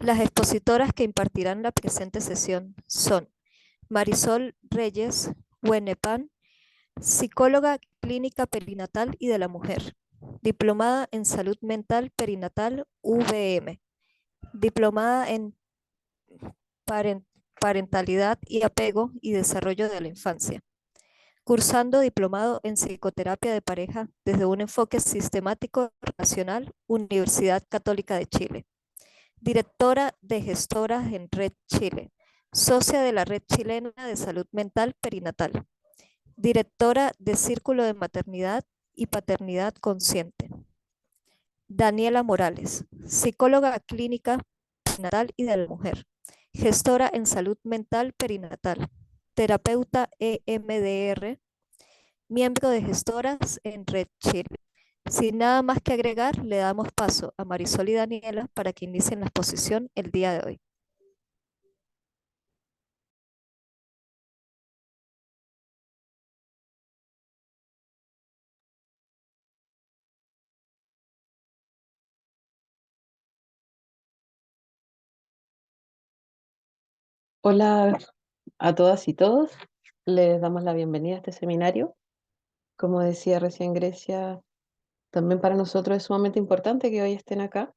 Las expositoras que impartirán la presente sesión son Marisol Reyes Huenepan, psicóloga clínica perinatal y de la mujer, diplomada en salud mental perinatal VM, diplomada en paren- parentalidad y apego y desarrollo de la infancia, cursando diplomado en psicoterapia de pareja desde un enfoque sistemático relacional, Universidad Católica de Chile. Directora de Gestoras en Red Chile, socia de la Red Chilena de Salud Mental Perinatal, directora de Círculo de Maternidad y Paternidad Consciente. Daniela Morales, psicóloga clínica perinatal y de la mujer, gestora en salud mental perinatal, terapeuta EMDR, miembro de Gestoras en Red Chile. Sin nada más que agregar, le damos paso a Marisol y Daniela para que inicien la exposición el día de hoy. Hola a todas y todos, les damos la bienvenida a este seminario. Como decía recién Grecia, también para nosotros es sumamente importante que hoy estén acá,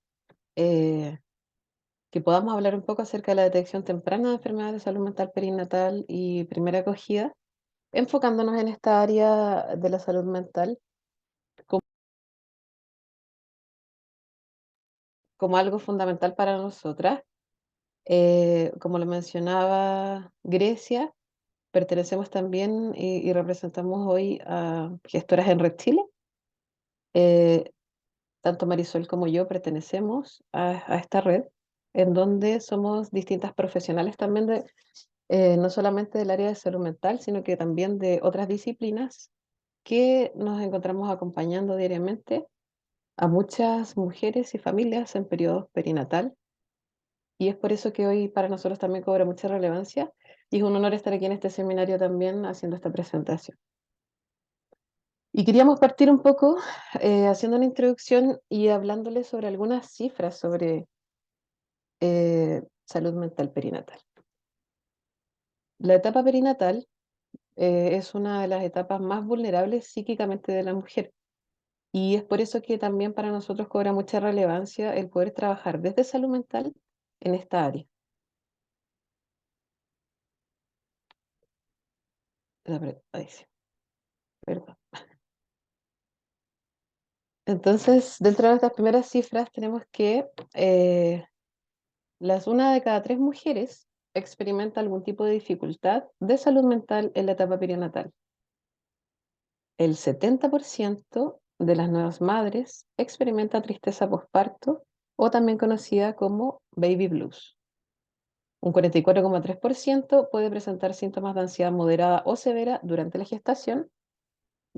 eh, que podamos hablar un poco acerca de la detección temprana de enfermedades de salud mental perinatal y primera acogida, enfocándonos en esta área de la salud mental como, como algo fundamental para nosotras. Como lo mencionaba Grecia, pertenecemos también y representamos hoy a Gestoras en Red Chile. Eh, Tanto Marisol como yo pertenecemos a esta red, en donde somos distintas profesionales también no solamente del área de salud mental, sino que también de otras disciplinas que nos encontramos acompañando diariamente a muchas mujeres y familias en periodos perinatal. Y es por eso que hoy para nosotros también cobra mucha relevancia y es un honor estar aquí en este seminario también haciendo esta presentación. Y queríamos partir un poco haciendo una introducción y hablándoles sobre algunas cifras sobre salud mental perinatal. La etapa perinatal es una de las etapas más vulnerables psíquicamente de la mujer y es por eso que también para nosotros cobra mucha relevancia el poder trabajar desde salud mental en esta área. Ahí sí, perdón. Entonces, dentro de estas primeras cifras tenemos que una de cada tres mujeres experimenta algún tipo de dificultad de salud mental en la etapa perinatal. El 70% de las nuevas madres experimenta tristeza posparto o también conocida como baby blues. Un 44,3% puede presentar síntomas de ansiedad moderada o severa durante la gestación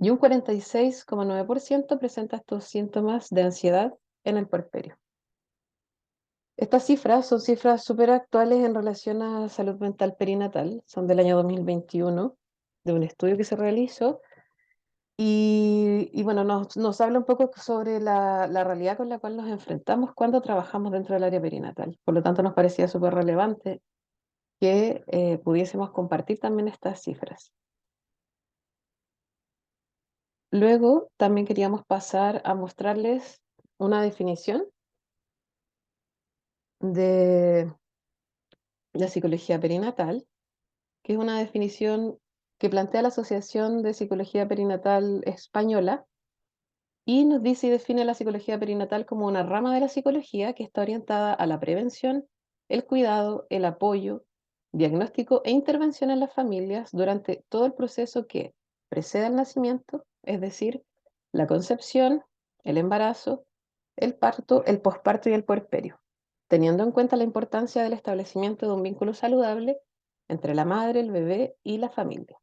y un 46,9% presenta estos síntomas de ansiedad en el puerperio. Estas cifras son cifras súper actuales en relación a salud mental perinatal, son del año 2021, de un estudio que se realizó, y bueno, nos habla un poco sobre la realidad con la cual nos enfrentamos cuando trabajamos dentro del área perinatal. Por lo tanto, nos parecía súper relevante que pudiésemos compartir también estas cifras. Luego, también queríamos pasar a mostrarles una definición de la psicología perinatal, que es una definición que plantea la Asociación de Psicología Perinatal Española y nos dice y define la psicología perinatal como una rama de la psicología que está orientada a la prevención, el cuidado, el apoyo, diagnóstico e intervención en las familias durante todo el proceso que precede al nacimiento, es decir, la concepción, el embarazo, el parto, el posparto y el puerperio, teniendo en cuenta la importancia del establecimiento de un vínculo saludable entre la madre, el bebé y la familia.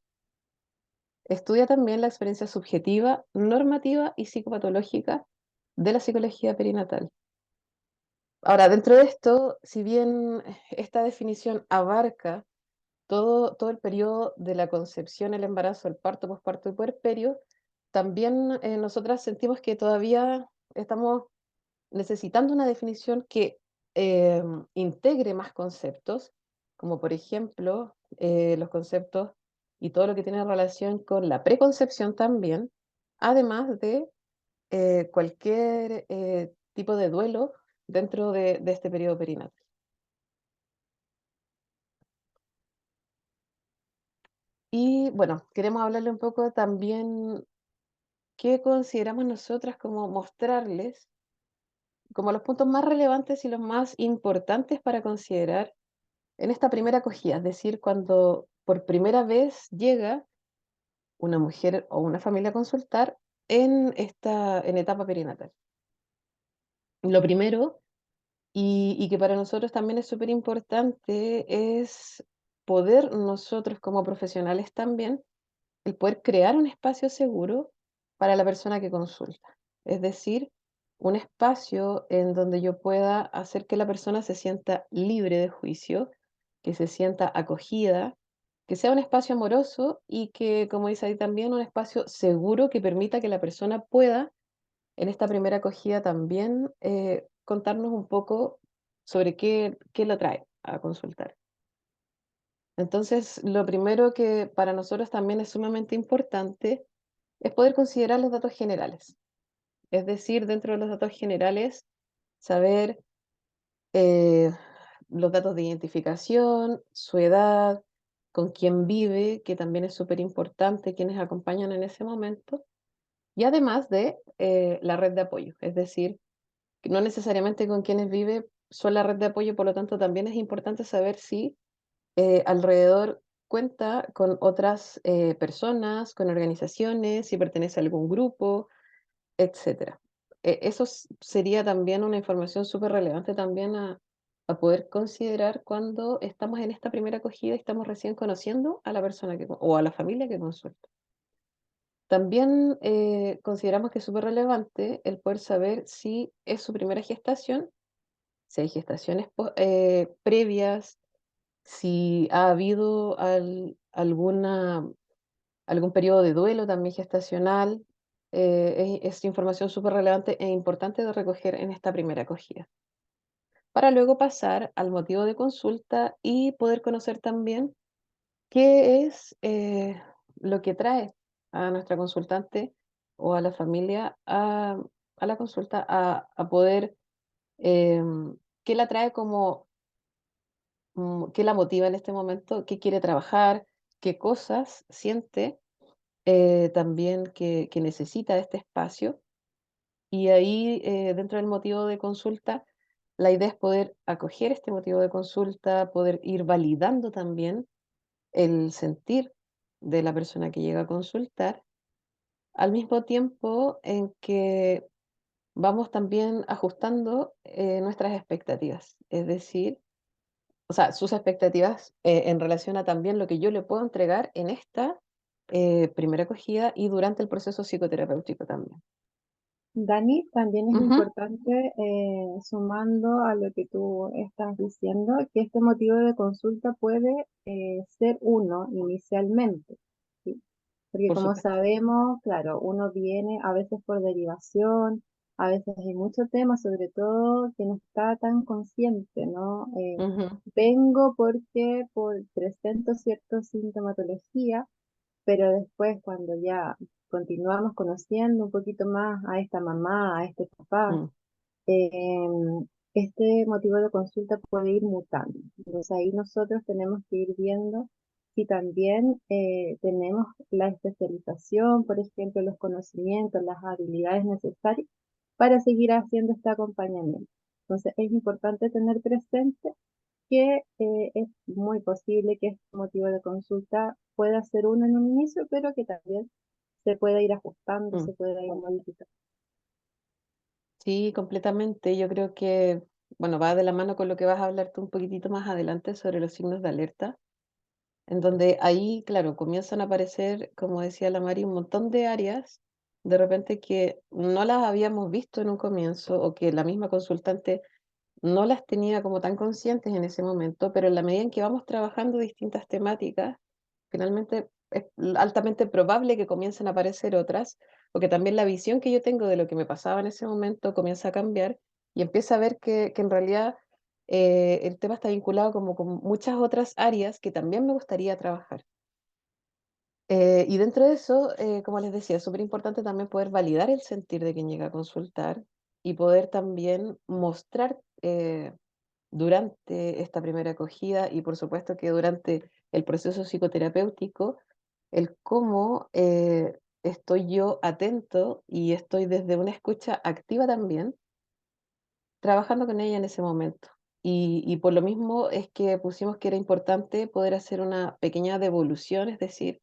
Estudia también la experiencia subjetiva, normativa y psicopatológica de la psicología perinatal. Ahora, dentro de esto, si bien esta definición abarca todo el periodo de la concepción, el embarazo, el parto, posparto y puerperio, también nosotras sentimos que todavía estamos necesitando una definición que integre más conceptos, como por ejemplo los conceptos y todo lo que tiene relación con la preconcepción también, además de cualquier tipo de duelo dentro de este periodo perinatal. Y bueno, queremos hablarle un poco también qué consideramos nosotras como mostrarles como los puntos más relevantes y los más importantes para considerar en esta primera acogida, es decir, cuando por primera vez llega una mujer o una familia a consultar en etapa perinatal. Lo primero, y que para nosotros también es súper importante, es poder nosotros como profesionales también, el poder crear un espacio seguro para la persona que consulta. Es decir, un espacio en donde yo pueda hacer que la persona se sienta libre de juicio, que se sienta acogida, que sea un espacio amoroso y que, como dice ahí también, un espacio seguro que permita que la persona pueda, en esta primera acogida también, contarnos un poco sobre qué lo trae a consultar. Entonces, lo primero que para nosotros también es sumamente importante es poder considerar los datos generales. Es decir, dentro de los datos generales, saber eh, los datos de identificación, su edad, con quién vive, que también es súper importante, quienes acompañan en ese momento, y además de la red de apoyo. Es decir, que no necesariamente con quienes vive son la red de apoyo, por lo tanto también es importante saber si alrededor cuenta con otras personas, con organizaciones, si pertenece a algún grupo, etcétera. Eso sería también una información súper relevante también a poder considerar cuando estamos en esta primera acogida y estamos recién conociendo a la persona o a la familia que consulta. También consideramos que es súper relevante el poder saber si es su primera gestación, si hay gestaciones previas, si ha habido algún periodo de duelo también gestacional. Es información súper relevante e importante de recoger en esta primera acogida, para luego pasar al motivo de consulta y poder conocer también qué es lo que trae a nuestra consultante o a la familia a la consulta a poder, qué la trae como qué la motiva en este momento, qué quiere trabajar, qué cosas siente también que necesita de este espacio. Y ahí, dentro del motivo de consulta, la idea es poder acoger este motivo de consulta, poder ir validando también el sentir de la persona que llega a consultar, al mismo tiempo en que vamos también ajustando nuestras expectativas. Es decir, o sea, sus expectativas en relación a también lo que yo le puedo entregar en esta primera acogida y durante el proceso psicoterapéutico también. Dani, también es Ujú, importante, sumando a lo que tú estás diciendo, que este motivo de consulta puede ser uno inicialmente, ¿sí? Porque por como supuesto. sabemos, claro, uno viene a veces por derivación, a veces hay muchos temas, sobre todo que no está tan consciente, ¿no? Ujú, Vengo porque presento cierta sintomatología, pero después cuando ya continuamos conociendo un poquito más a esta mamá, a este papá, mm, eh, este motivo de consulta puede ir mutando. Entonces ahí nosotros tenemos que ir viendo si también tenemos la especialización, por ejemplo, los conocimientos, las habilidades necesarias para seguir haciendo este acompañamiento. Entonces es importante tener presente que es muy posible que este motivo de consulta pueda ser uno en un inicio, pero que también se pueda ir ajustando, mm. se pueda ir modificando. Sí, completamente. Yo creo que, bueno, va de la mano con lo que vas a hablar tú un poquitito más adelante sobre los signos de alerta, en donde ahí, claro, comienzan a aparecer, como decía la Mari, un montón de áreas de repente que no las habíamos visto en un comienzo o que la misma consultante no las tenía como tan conscientes en ese momento, pero en la medida en que vamos trabajando distintas temáticas, finalmente es altamente probable que comiencen a aparecer otras, o que también la visión que yo tengo de lo que me pasaba en ese momento comienza a cambiar y empieza a ver que en realidad el tema está vinculado como con muchas otras áreas que también me gustaría trabajar. Y dentro de eso, como les decía, es súper importante también poder validar el sentir de quien llega a consultar y poder también mostrar durante esta primera acogida y por supuesto que durante el proceso psicoterapéutico, el cómo estoy yo atento y estoy desde una escucha activa también, trabajando con ella en ese momento. Y por lo mismo es que pusimos que era importante poder hacer una pequeña devolución, es decir,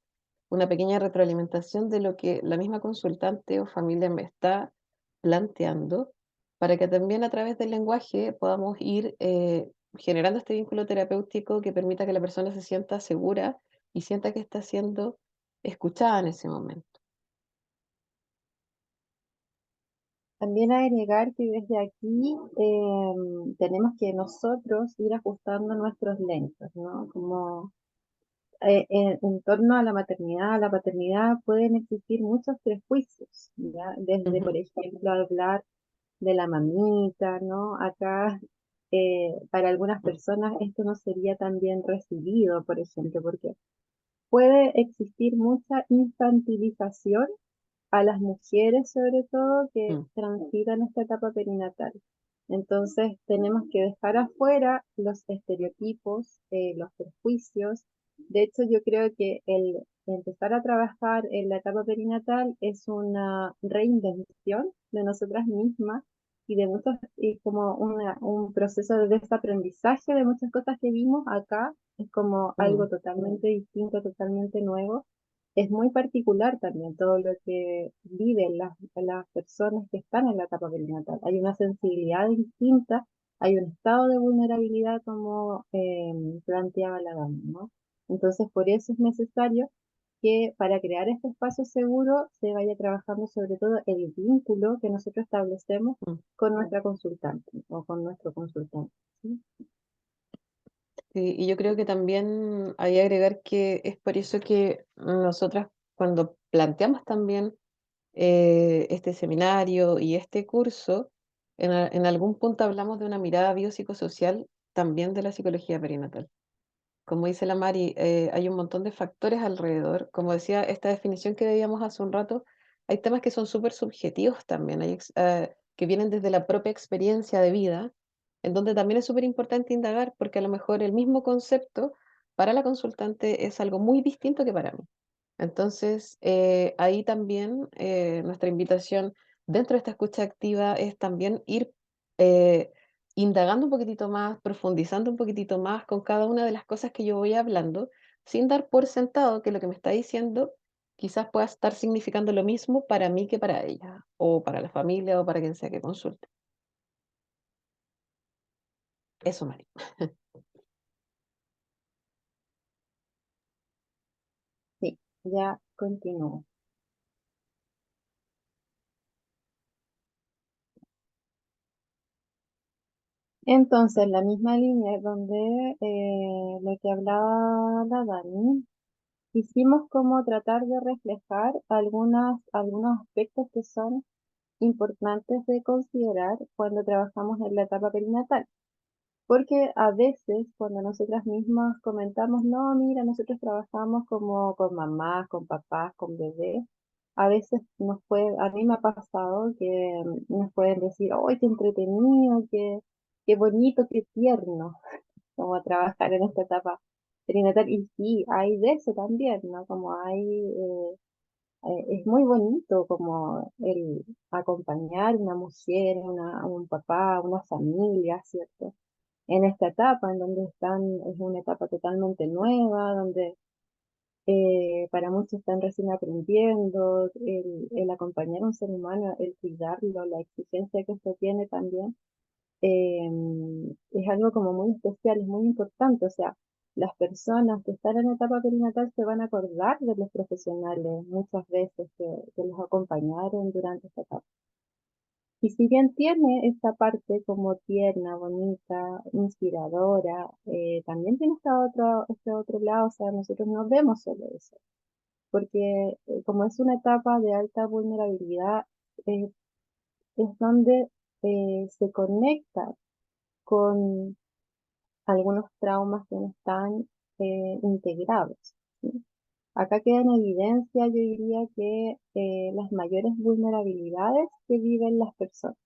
una pequeña retroalimentación de lo que la misma consultante o familia me está planteando, para que también a través del lenguaje podamos ir generando este vínculo terapéutico que permita que la persona se sienta segura y sienta que está siendo escuchada en ese momento. También agregar que desde aquí tenemos que nosotros ir ajustando nuestros lentes, ¿no? Como en torno a la paternidad pueden existir muchos prejuicios, ¿ya? Desde, Ujú, por ejemplo, hablar de la mamita, ¿no? Acá, para algunas personas esto no sería tan bien recibido, por ejemplo, porque puede existir mucha infantilización a las mujeres, sobre todo, que mm, transitan esta etapa perinatal. Entonces, tenemos que dejar afuera los estereotipos, los prejuicios. De hecho, yo creo que el empezar a trabajar en la etapa perinatal es una reinvención de nosotras mismas y de muchos, y como un proceso de desaprendizaje de muchas cosas que vimos acá. Es como algo mm, totalmente distinto, totalmente nuevo. Es muy particular también todo lo que viven las personas que están en la etapa perinatal. Hay una sensibilidad distinta, hay un estado de vulnerabilidad como planteaba la dama, ¿no? Entonces, por eso es necesario que para crear este espacio seguro se vaya trabajando sobre todo el vínculo que nosotros establecemos mm. con nuestra consultante o con nuestro consultante, ¿sí? Sí, y yo creo que también hay que agregar que es por eso que nosotras cuando planteamos también este seminario y este curso, en algún punto hablamos de una mirada biopsicosocial también de la psicología perinatal. Como dice la Mari, hay un montón de factores alrededor. Como decía, esta definición que veíamos hace un rato, hay temas que son súper subjetivos también, que vienen desde la propia experiencia de vida, en donde también es súper importante indagar, porque a lo mejor el mismo concepto para la consultante es algo muy distinto que para mí. Entonces, ahí también nuestra invitación dentro de esta escucha activa es también ir eh, indagando un poquitito más, profundizando un poquitito más con cada una de las cosas que yo voy hablando, sin dar por sentado que lo que me está diciendo quizás pueda estar significando lo mismo para mí que para ella, o para la familia, o para quien sea que consulte. Eso, Mari. Sí, ya continúo. Entonces, la misma línea donde lo que hablaba la Dani, hicimos como tratar de reflejar algunos aspectos que son importantes de considerar cuando trabajamos en la etapa perinatal. Porque a veces cuando nosotras mismas comentamos, no, mira, nosotros trabajamos como con mamás, con papás, con bebés, a veces a mí me ha pasado que nos pueden decir, ¡ay, qué entretenido, qué bonito, qué tierno! Como trabajar en esta etapa perinatal. Y sí, hay de eso también, ¿no? Como es muy bonito como el acompañar una mujer, un papá, una familia, ¿cierto? En esta etapa, en donde es una etapa totalmente nueva, donde para muchos están recién aprendiendo, el acompañar a un ser humano, el cuidarlo, la exigencia que esto tiene también eh, es algo como muy especial, es muy importante. O sea, las personas que están en etapa perinatal se van a acordar de los profesionales muchas veces que los acompañaron durante esta etapa. Y si bien tiene esta parte como tierna, bonita, inspiradora, también tiene este otro lado, o sea, nosotros no vemos solo eso, porque como es una etapa de alta vulnerabilidad, es donde se conecta con algunos traumas que no están integrados, ¿sí? Acá queda en evidencia, yo diría que las mayores vulnerabilidades que viven las personas,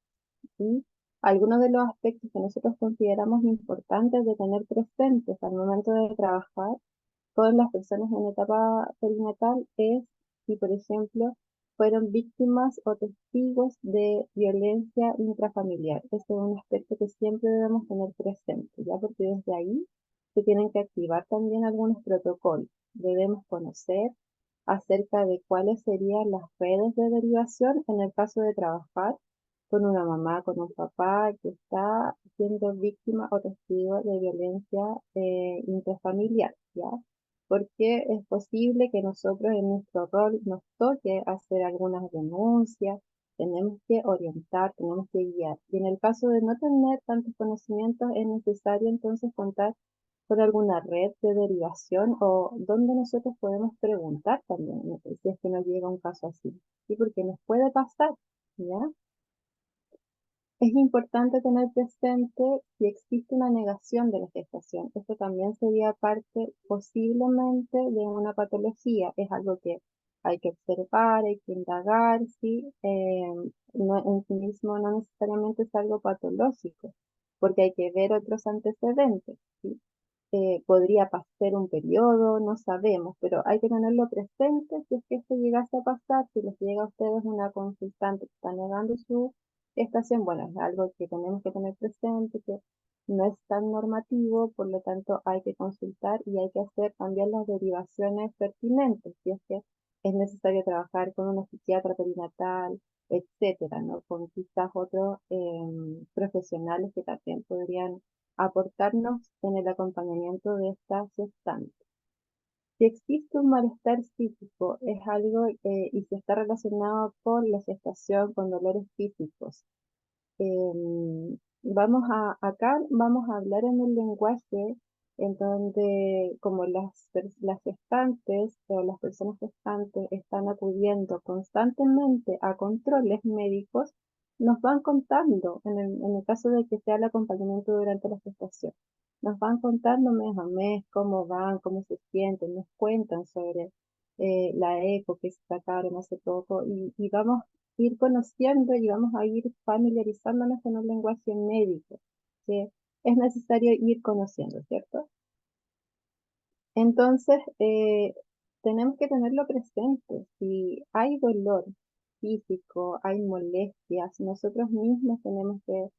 ¿sí? Algunos de los aspectos que nosotros consideramos importantes de tener presentes al momento de trabajar con las personas en etapa perinatal es si, por ejemplo, fueron víctimas o testigos de violencia intrafamiliar. Ese es un aspecto que siempre debemos tener presente, ya porque desde ahí se tienen que activar también algunos protocolos. Debemos conocer acerca de cuáles serían las redes de derivación en el caso de trabajar con una mamá, con un papá que está siendo víctima o testigo de violencia intrafamiliar, ¿ya? Porque es posible que nosotros en nuestro rol nos toque hacer algunas denuncias, tenemos que orientar, tenemos que guiar. Y en el caso de no tener tantos conocimientos, es necesario entonces contar con alguna red de derivación o donde nosotros podemos preguntar también, ¿no? Si es que nos llega un caso así. ¿Sí? Porque nos puede pasar, ¿ya? Es importante tener presente si existe una negación de la gestación. Esto también sería parte posiblemente de una patología. Es algo que hay que observar, hay que indagar, ¿sí? No, en sí mismo no necesariamente es algo patológico, porque hay que ver otros antecedentes, ¿sí? Podría pasar un periodo, no sabemos, pero hay que tenerlo presente si es que esto llegase a pasar, si les llega a ustedes una consultante que está negando su gestación, bueno, es algo que tenemos que tener presente, que no es tan normativo, por lo tanto hay que consultar y hay que hacer también las derivaciones pertinentes, si es que es necesario trabajar con una psiquiatra perinatal, etcétera, ¿no? Con quizás otros profesionales que también podrían aportarnos en el acompañamiento de esta gestante. Si existe un malestar psíquico, es algo y se está relacionado con la gestación, con dolores físicos. Acá vamos a hablar en un lenguaje en donde como las gestantes o las personas gestantes están acudiendo constantemente a controles médicos, nos van contando, en el caso de que sea el acompañamiento durante la gestación, nos van contando mes a mes cómo van, cómo se sienten, nos cuentan sobre la eco que se sacaron hace poco y vamos ir conociendo y vamos a ir familiarizándonos con un lenguaje médico que es necesario ir conociendo, ¿cierto? Entonces, tenemos que tenerlo presente. Si hay dolor físico, hay molestias, nosotros mismos tenemos que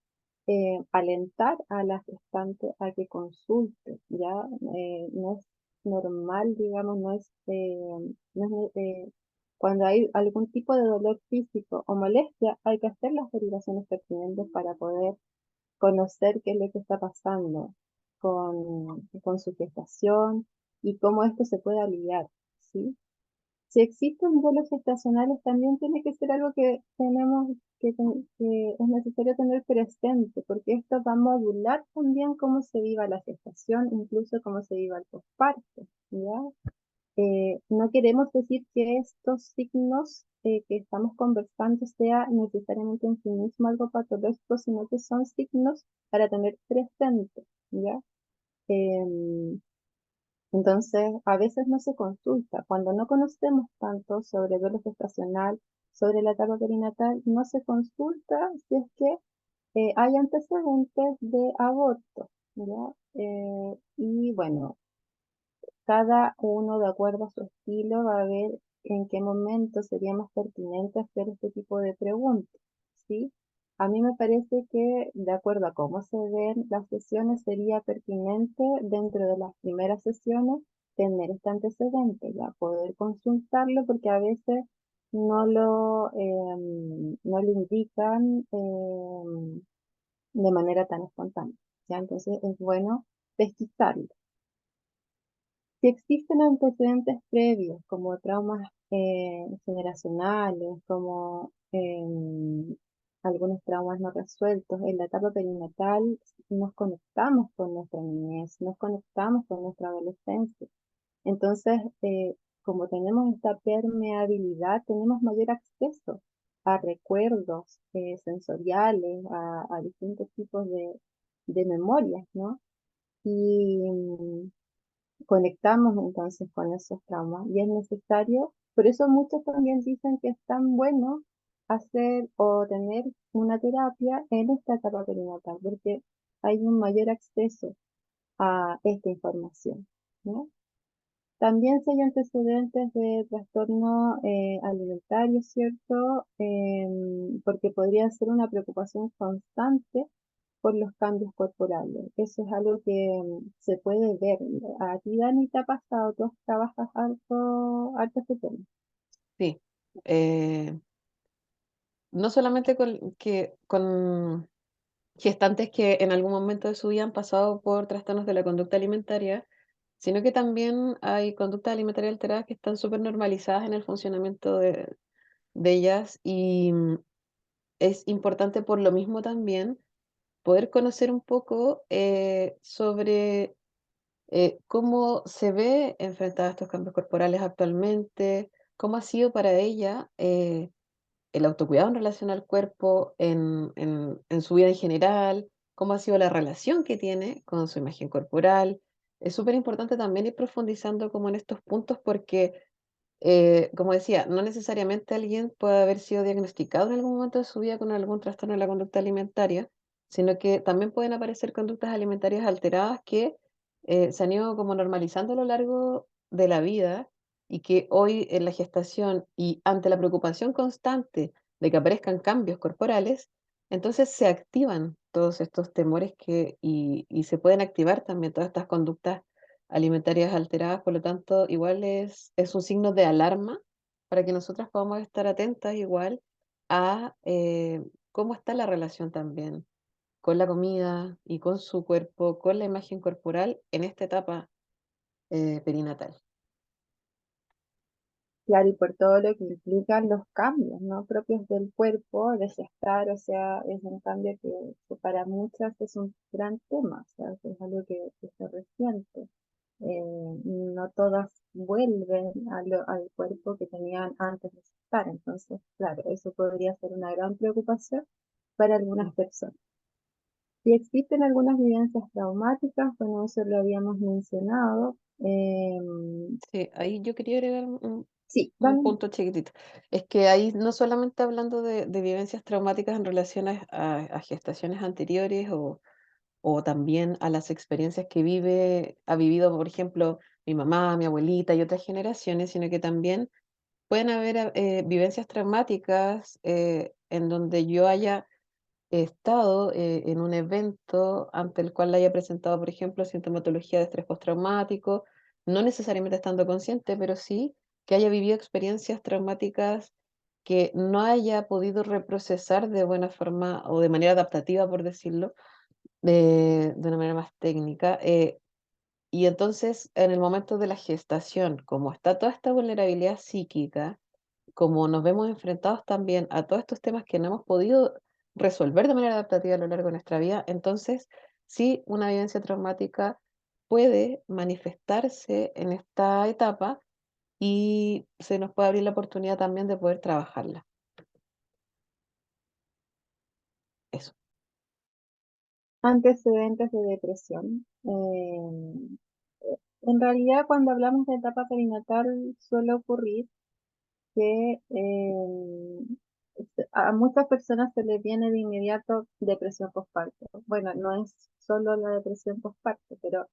alentar a la gestante a que consulte, ¿ya? No es normal, digamos, no es, cuando hay algún tipo de dolor físico o molestia, hay que hacer las derivaciones pertinentes para poder conocer qué es lo que está pasando con su gestación y cómo esto se puede aliviar, ¿sí? Si existen duelos gestacionales, también tiene que ser algo que tenemos que es necesario tener presente, porque esto va a modular también cómo se viva la gestación, incluso cómo se viva el posparto, ¿ya? No queremos decir que estos signos que estamos conversando sea necesariamente en sí mismo algo patológico, sino que son signos para tener presente, ¿ya? Em, entonces, a veces no se consulta. Cuando no conocemos tanto sobre duelo gestacional, sobre la etapa perinatal, no se consulta si es que hay antecedentes de aborto, ¿ya? Y bueno, cada uno, de acuerdo a su estilo, va a ver en qué momento sería más pertinente hacer este tipo de preguntas, ¿sí? A mí me parece que, de acuerdo a cómo se ven las sesiones, sería pertinente dentro de las primeras sesiones tener este antecedente, ya poder consultarlo, porque a veces no lo indican de manera tan espontánea, ¿ya? Entonces es bueno pesquisarlo. Si existen antecedentes previos, como traumas generacionales, como algunos traumas no resueltos, en la etapa perinatal nos conectamos con nuestra niñez, nos conectamos con nuestra adolescencia. Entonces, como tenemos esta permeabilidad, tenemos mayor acceso a recuerdos sensoriales, a distintos tipos de memorias, ¿no? y conectamos entonces con esos traumas y es necesario, por eso muchos también dicen que es tan bueno hacer o tener una terapia en esta etapa perinatal, porque hay un mayor acceso a esta información, ¿no? También si hay antecedentes de trastorno alimentario, ¿cierto? Porque podría ser una preocupación constante por los cambios corporales. Eso es algo que se puede ver. A ti, Dani, ¿te ha pasado? Tú trabajas harto este tema. Sí. No solamente con gestantes que en algún momento de su vida han pasado por trastornos de la conducta alimentaria, sino que también hay conductas alimentarias alteradas que están súper normalizadas en el funcionamiento de ellas y es importante por lo mismo también poder conocer un poco sobre cómo se ve enfrentada a estos cambios corporales actualmente, cómo ha sido para ella el autocuidado en relación al cuerpo, en su vida en general, cómo ha sido la relación que tiene con su imagen corporal. Es súper importante también ir profundizando como en estos puntos porque como decía, no necesariamente alguien puede haber sido diagnosticado en algún momento de su vida con algún trastorno de la conducta alimentaria, sino que también pueden aparecer conductas alimentarias alteradas que se han ido como normalizando a lo largo de la vida y que hoy en la gestación y ante la preocupación constante de que aparezcan cambios corporales, entonces se activan todos estos temores y se pueden activar también todas estas conductas alimentarias alteradas, por lo tanto, igual es un signo de alarma para que nosotras podamos estar atentas igual a cómo está la relación también con la comida y con su cuerpo, con la imagen corporal en esta etapa perinatal. Claro, y por todo lo que implican los cambios, ¿no? Propios del cuerpo, de gestar, o sea, es un cambio que para muchas es un gran tema, o sea, es algo que se resiente. No todas vuelven al cuerpo que tenían antes de gestar, entonces, claro, eso podría ser una gran preocupación para algunas personas. Si existen algunas vivencias traumáticas, bueno, eso lo habíamos mencionado. Sí, ahí yo quería agregar Sí, un dale. punto chiquitito. Es que ahí no solamente hablando de vivencias traumáticas en relación a gestaciones anteriores o también a las experiencias que ha vivido, por ejemplo, mi mamá, mi abuelita y otras generaciones, sino que también pueden haber vivencias traumáticas en donde yo haya estado en un evento ante el cual haya presentado, por ejemplo, sintomatología de estrés postraumático, no necesariamente estando consciente, pero sí que haya vivido experiencias traumáticas que no haya podido reprocesar de buena forma o de manera adaptativa, por decirlo, de una manera más técnica. Y entonces, en el momento de la gestación, como está toda esta vulnerabilidad psíquica, como nos vemos enfrentados también a todos estos temas que no hemos podido resolver de manera adaptativa a lo largo de nuestra vida, entonces sí, una vivencia traumática puede manifestarse en esta etapa y se nos puede abrir la oportunidad también de poder trabajarla. Eso. Antecedentes de depresión. En realidad, cuando hablamos de etapa perinatal, suele ocurrir que a muchas personas se les viene de inmediato depresión postparto. Bueno, no es solo la depresión postparto, pero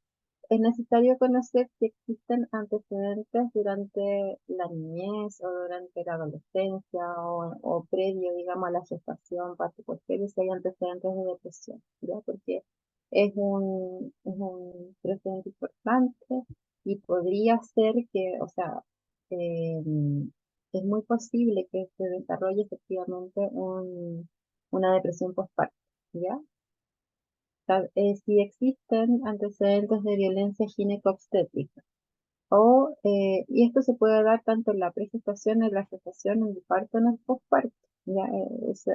es necesario conocer si existen antecedentes durante la niñez o durante la adolescencia o previo, digamos, a la gestación, parto posterior, si hay antecedentes de depresión, ¿ya? Porque es un precedente importante y podría ser que, o sea, eh, es muy posible que se desarrolle efectivamente una depresión postparto, ¿ya? Si existen antecedentes de violencia ginecobstétrica. Y esto se puede dar tanto en la pregestación, en la gestación, en el parto, en el posparto. ¿Ya?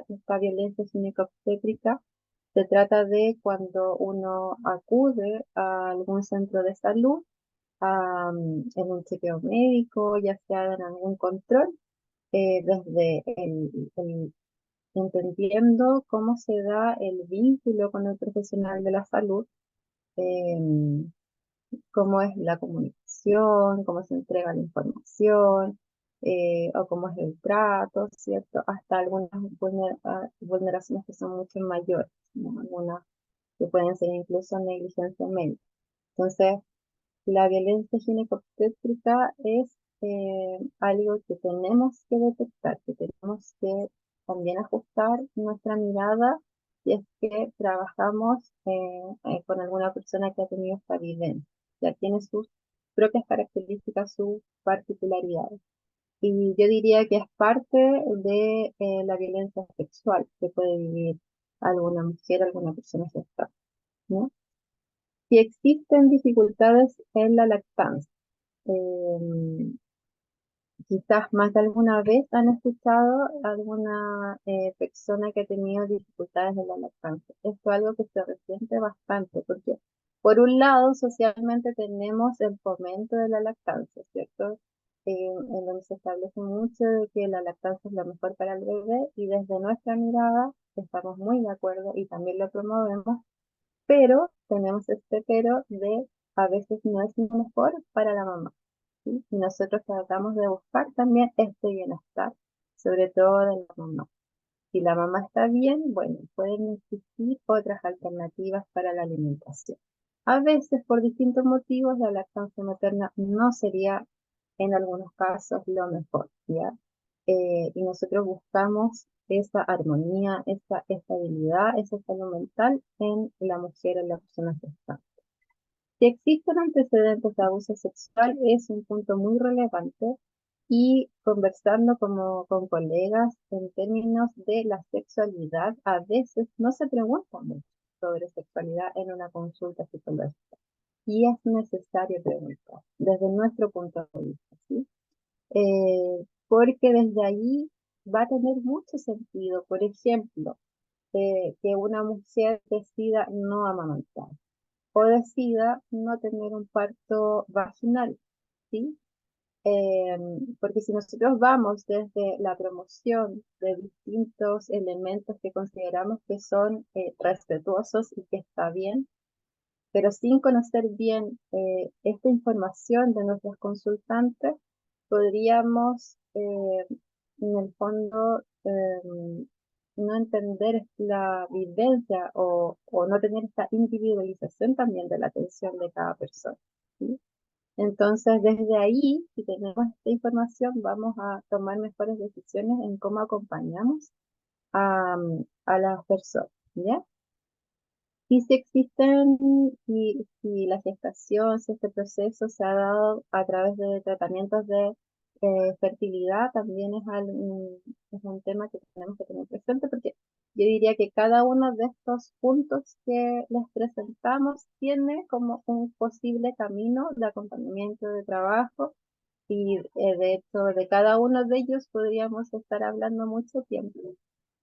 Esta violencia ginecobstétrica se trata de cuando uno acude a algún centro de salud, en un chequeo médico, ya sea en algún control, desde entendiendo cómo se da el vínculo con el profesional de la salud, cómo es la comunicación, cómo se entrega la información, o cómo es el trato, ¿cierto? Hasta algunas vulneraciones que son mucho mayores, ¿no? Algunas que pueden ser incluso negligencia médica. Entonces, la violencia ginecobstétrica es algo que tenemos que detectar, que tenemos que también ajustar nuestra mirada si es que trabajamos con alguna persona que ha tenido esta vivencia. Ya tiene sus propias características, sus particularidades. Y yo diría que es parte de la violencia sexual que puede vivir alguna mujer, alguna persona gestante, ¿no? Si existen dificultades en la lactancia, eh, quizás más de alguna vez han escuchado a alguna persona que ha tenido dificultades en la lactancia. Esto es algo que se resiente bastante porque, por un lado, socialmente tenemos el fomento de la lactancia, ¿cierto? En donde se establece mucho de que la lactancia es lo mejor para el bebé y desde nuestra mirada estamos muy de acuerdo y también lo promovemos, pero tenemos este pero de a veces no es lo mejor para la mamá. ¿Sí? Y nosotros tratamos de buscar también este bienestar, sobre todo de la mamá. Si la mamá está bien, bueno, pueden existir otras alternativas para la alimentación. A veces, por distintos motivos, la lactancia materna no sería en algunos casos lo mejor, ¿ya? Y nosotros buscamos esa armonía, esa estabilidad, esa salud mental en la mujer, en la persona gestante. Si existen antecedentes de abuso sexual es un punto muy relevante y conversando como con colegas en términos de la sexualidad, a veces no se pregunta mucho sobre sexualidad en una consulta psicológica y es necesario preguntar desde nuestro punto de vista, ¿sí? Porque desde ahí va a tener mucho sentido, por ejemplo, que una mujer decida no amamantar o decida no tener un parto vaginal, ¿sí? Eh, Porque si nosotros vamos desde la promoción de distintos elementos que consideramos que son respetuosos y que está bien, pero sin conocer bien esta información de nuestros consultantes, podríamos en el fondo no entender la vivencia o no tener esta individualización también de la atención de cada persona, ¿sí? Entonces, desde ahí, si tenemos esta información, vamos a tomar mejores decisiones en cómo acompañamos a las personas, ¿ya? Y si existen, si la gestación, si este proceso se ha dado a través de tratamientos de fertilidad, también es un tema que tenemos que tener presente porque yo diría que cada uno de estos puntos que les presentamos tiene como un posible camino de acompañamiento de trabajo y de hecho de cada uno de ellos podríamos estar hablando mucho tiempo.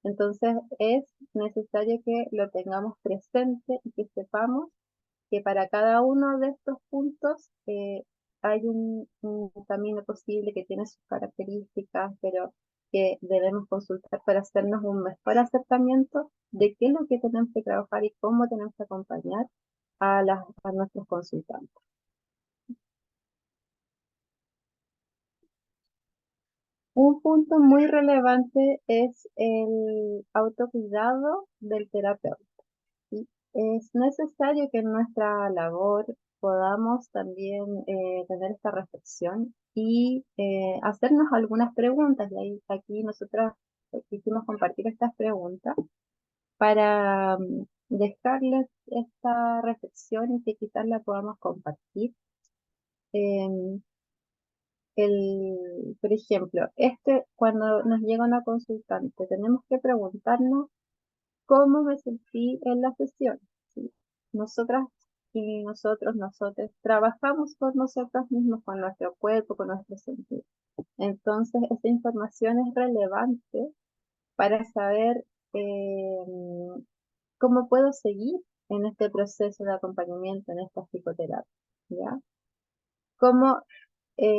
Entonces es necesario que lo tengamos presente y que sepamos que para cada uno de estos puntos hay un camino posible que tiene sus características, pero que debemos consultar para hacernos un mejor acercamiento de qué es lo que tenemos que trabajar y cómo tenemos que acompañar a nuestros consultantes. Un punto muy relevante es el autocuidado del terapeuta. ¿Sí? Es necesario que en nuestra labor podamos también tener esta reflexión y hacernos algunas preguntas. Y aquí nosotros quisimos compartir estas preguntas para dejarles esta reflexión y que quizás la podamos compartir. Em, por ejemplo, cuando nos llega una consultante, tenemos que preguntarnos cómo me sentí en la sesión. ¿Sí? Nosotras y nosotros trabajamos por nosotros mismos, con nuestro cuerpo, con nuestro sentido. Entonces, esta información es relevante para saber cómo puedo seguir en este proceso de acompañamiento, en esta psicoterapia, ¿ya? Cómo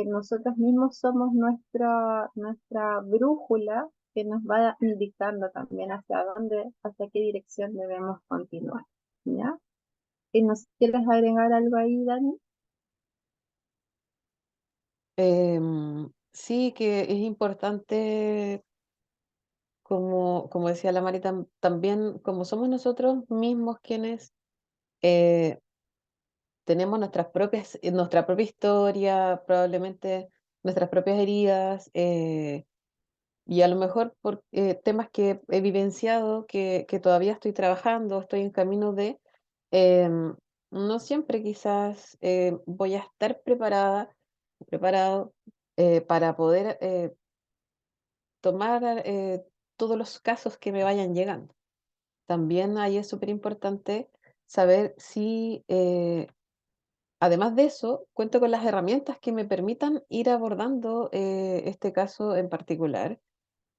nosotros mismos somos nuestra brújula que nos va indicando también hacia dónde, hacia qué dirección debemos continuar, ¿ya? ¿No sé si quieres agregar algo ahí, Dani? Sí, que es importante, como decía la Mari, también como somos nosotros mismos quienes eh, tenemos nuestra propia historia, probablemente nuestras propias heridas, y a lo mejor por temas que he vivenciado, que todavía estoy trabajando, estoy en camino de, em, no siempre quizás voy a estar preparado para poder tomar todos los casos que me vayan llegando. También ahí es súper importante saber si, además de eso, cuento con las herramientas que me permitan ir abordando este caso en particular,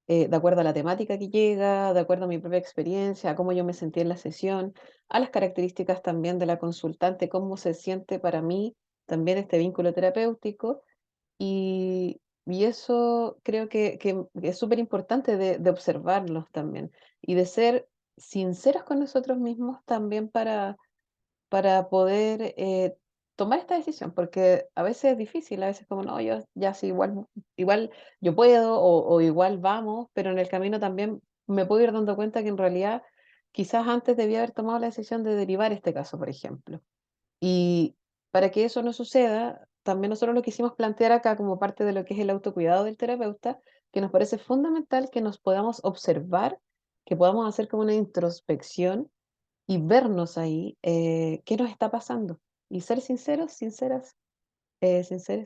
de acuerdo a la temática que llega, de acuerdo a mi propia experiencia, a cómo yo me sentí en la sesión, a las características también de la consultante, cómo se siente para mí también este vínculo terapéutico. Y eso creo que es súper importante de observarlos también y de ser sinceros con nosotros mismos también para poder tomar esta decisión, porque a veces es difícil, a veces como, no, yo ya sí, igual yo puedo o igual vamos, pero en el camino también me puedo ir dando cuenta que en realidad quizás antes debía haber tomado la decisión de derivar este caso, por ejemplo. Y para que eso no suceda, también nosotros lo quisimos plantear acá como parte de lo que es el autocuidado del terapeuta, que nos parece fundamental que nos podamos observar, que podamos hacer como una introspección y vernos ahí qué nos está pasando y ser sinceros, sinceros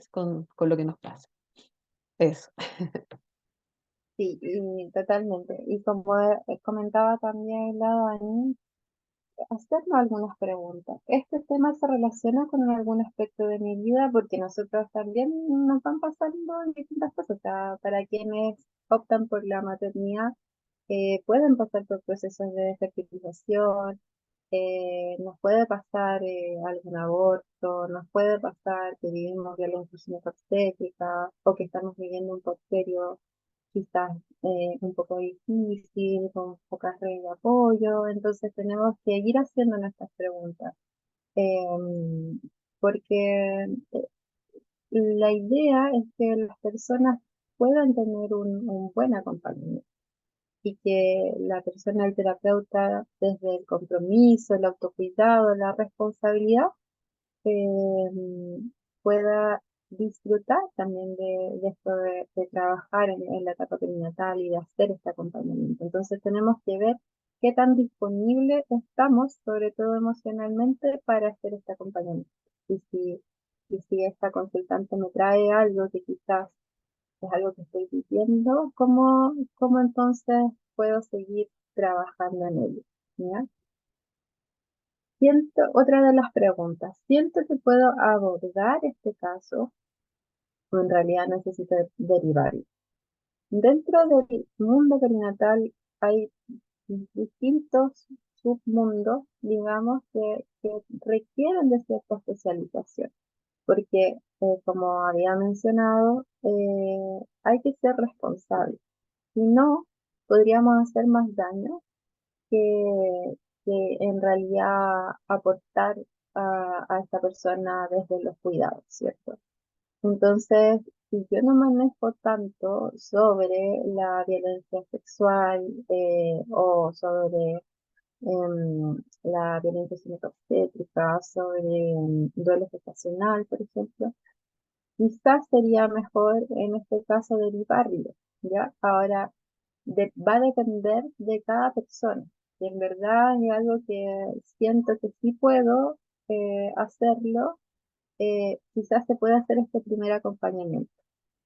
con lo que nos pasa. Eso. Sí, y totalmente. Y como comentaba también la Dani, hacernos algunas preguntas. ¿Este tema se relaciona con algún aspecto de mi vida? Porque nosotros también nos van pasando distintas cosas. O sea, para quienes optan por la maternidad, pueden pasar por procesos de fertilización, nos puede pasar algún aborto, nos puede pasar que vivimos violencia obstétrica o que estamos viviendo un porperio quizás un poco difícil, con pocas redes de apoyo, entonces tenemos que ir haciendo nuestras preguntas, porque la idea es que las personas puedan tener un buen acompañamiento y que la persona, el terapeuta, desde el compromiso, el autocuidado, la responsabilidad, eh, pueda disfrutar también de esto de trabajar en la etapa perinatal y de hacer este acompañamiento. Entonces tenemos que ver qué tan disponible estamos, sobre todo emocionalmente, para hacer este acompañamiento. Y si, y si esta consultante me trae algo que quizás es algo que estoy viviendo, ¿cómo entonces puedo seguir trabajando en ello? ¿Ya? Otra de las preguntas, ¿siento que puedo abordar este caso o en realidad necesito derivarlo? Dentro del mundo perinatal hay distintos submundos, digamos, que requieren de cierta especialización, porque como había mencionado, hay que ser responsable. Si no, podríamos hacer más daño que en realidad aportar a esta persona desde los cuidados, ¿cierto? Entonces, si yo no manejo tanto sobre la violencia sexual o sobre la violencia obstétrica, sobre duelo gestacional, por ejemplo, quizás sería mejor en este caso derivarlo, ¿ya? Ahora, va a depender de cada persona. Si en verdad es algo que siento que sí puedo hacerlo, quizás se puede hacer este primer acompañamiento,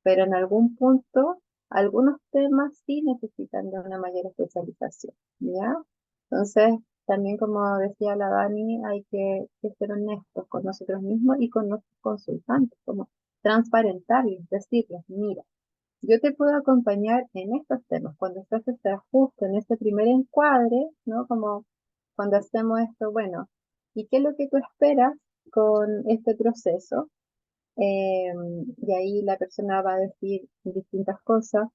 pero en algún punto, algunos temas sí necesitan de una mayor especialización, ¿ya? Entonces, también como decía la Dani, hay que ser honestos con nosotros mismos y con nuestros consultantes, como transparentarles, decirles, mira, yo te puedo acompañar en estos temas, cuando estás justo en este primer encuadre, ¿no? Como cuando hacemos esto, bueno, ¿y qué es lo que tú esperas con este proceso? Eh, y ahí la persona va a decir distintas cosas.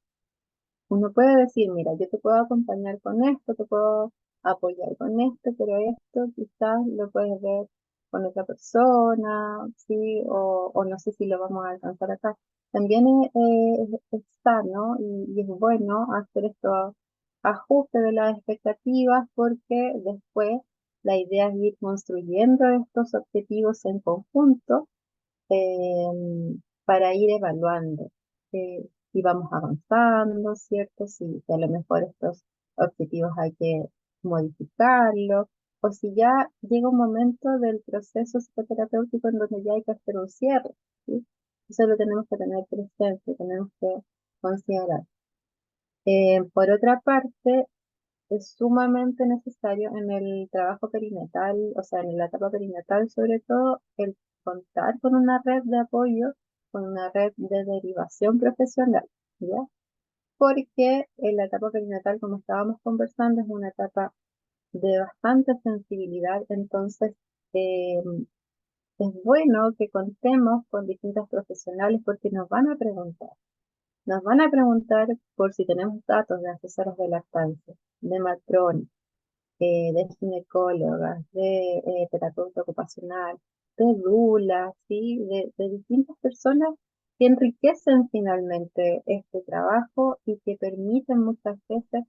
Uno puede decir, mira, yo te puedo acompañar con esto, te puedo apoyar con esto, pero esto quizás lo puedes ver con otra persona, ¿sí? O no sé si lo vamos a alcanzar acá. También es sano y es bueno hacer estos ajustes de las expectativas porque después la idea es ir construyendo estos objetivos en conjunto para ir evaluando si vamos avanzando, ¿cierto? Si a lo mejor estos objetivos hay que modificarlos, o si ya llega un momento del proceso psicoterapéutico en donde ya hay que hacer un cierre, ¿sí? Eso lo tenemos que tener presente, tenemos que considerar. Por otra parte, es sumamente necesario en el trabajo perinatal, o sea, en la etapa perinatal sobre todo, el contar con una red de apoyo, con una red de derivación profesional, ¿ya? Porque en la etapa perinatal, como estábamos conversando, es una etapa de bastante sensibilidad, entonces es bueno que contemos con distintos profesionales porque nos van a preguntar por si tenemos datos de asesoras de lactancia, de matronas, de ginecólogas, de terapeuta ocupacional, de dulas, ¿sí? De distintas personas que enriquecen finalmente este trabajo y que permiten muchas veces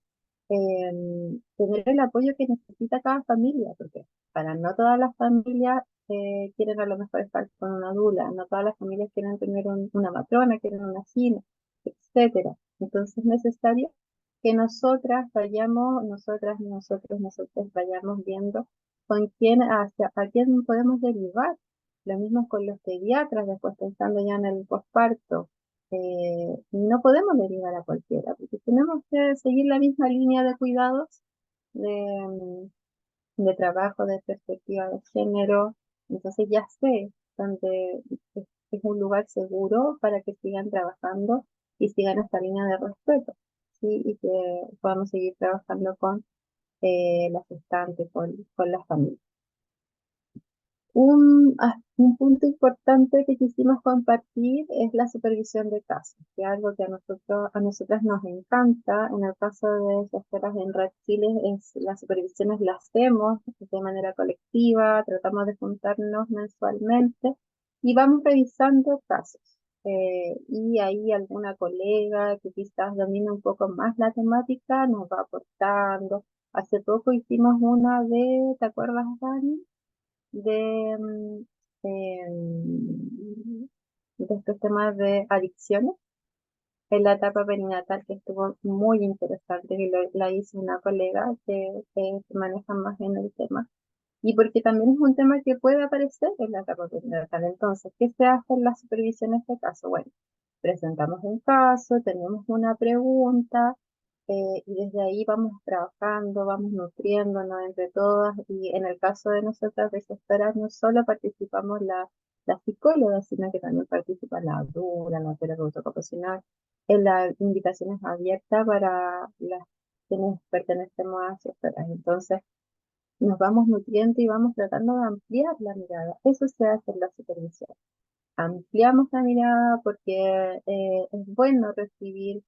tener el apoyo que necesita cada familia, porque para no todas las familias quieren a lo mejor estar con una dula, no todas las familias quieren tener una matrona, quieren una gina, etcétera. Entonces es necesario que nosotras vayamos, nosotros vayamos viendo con quién, hacia, a quién podemos derivar. Lo mismo con los pediatras, después pensando ya en el posparto. No podemos derivar a cualquiera, porque tenemos que seguir la misma línea de cuidados, de, de trabajo, de perspectiva de género. Entonces ya sé donde es un lugar seguro para que sigan trabajando y sigan esta línea de respeto, ¿sí? Y que podamos seguir trabajando con las gestantes, con las familias. Un punto importante que quisimos compartir es la supervisión de casos, que es algo que a nosotras nos encanta. En el caso de gestoras en Red Chile, las supervisiones las hacemos de manera colectiva, tratamos de juntarnos mensualmente y vamos revisando casos. Y ahí alguna colega que quizás domina un poco más la temática nos va aportando. Hace poco hicimos una ¿te acuerdas, Dani? de, de estos temas de adicciones en la etapa perinatal que estuvo muy interesante y la hizo una colega que se maneja más en el tema y porque también es un tema que puede aparecer en la etapa perinatal. Entonces, ¿qué se hace en la supervisión en este caso? Bueno, presentamos un caso, tenemos una pregunta y desde ahí vamos trabajando, vamos nutriéndonos entre todas y en el caso de nosotras de gestoras no solo participamos la psicóloga, sino que también participa la dula, la terapeuta ocupacional. En la invitación es abierta para las quienes pertenecemos a gestoras. Entonces, nos vamos nutriendo y vamos tratando de ampliar la mirada. Eso se hace en la supervisión. Ampliamos la mirada porque es bueno recibir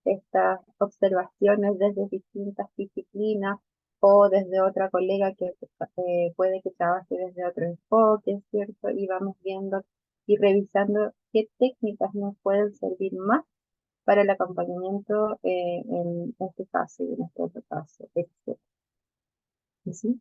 estas observaciones desde distintas disciplinas o desde otra colega que puede que trabaje desde otro enfoque, ¿cierto? Y vamos viendo y revisando qué técnicas nos pueden servir más para el acompañamiento en este caso y en este otro caso, etc. ¿Sí?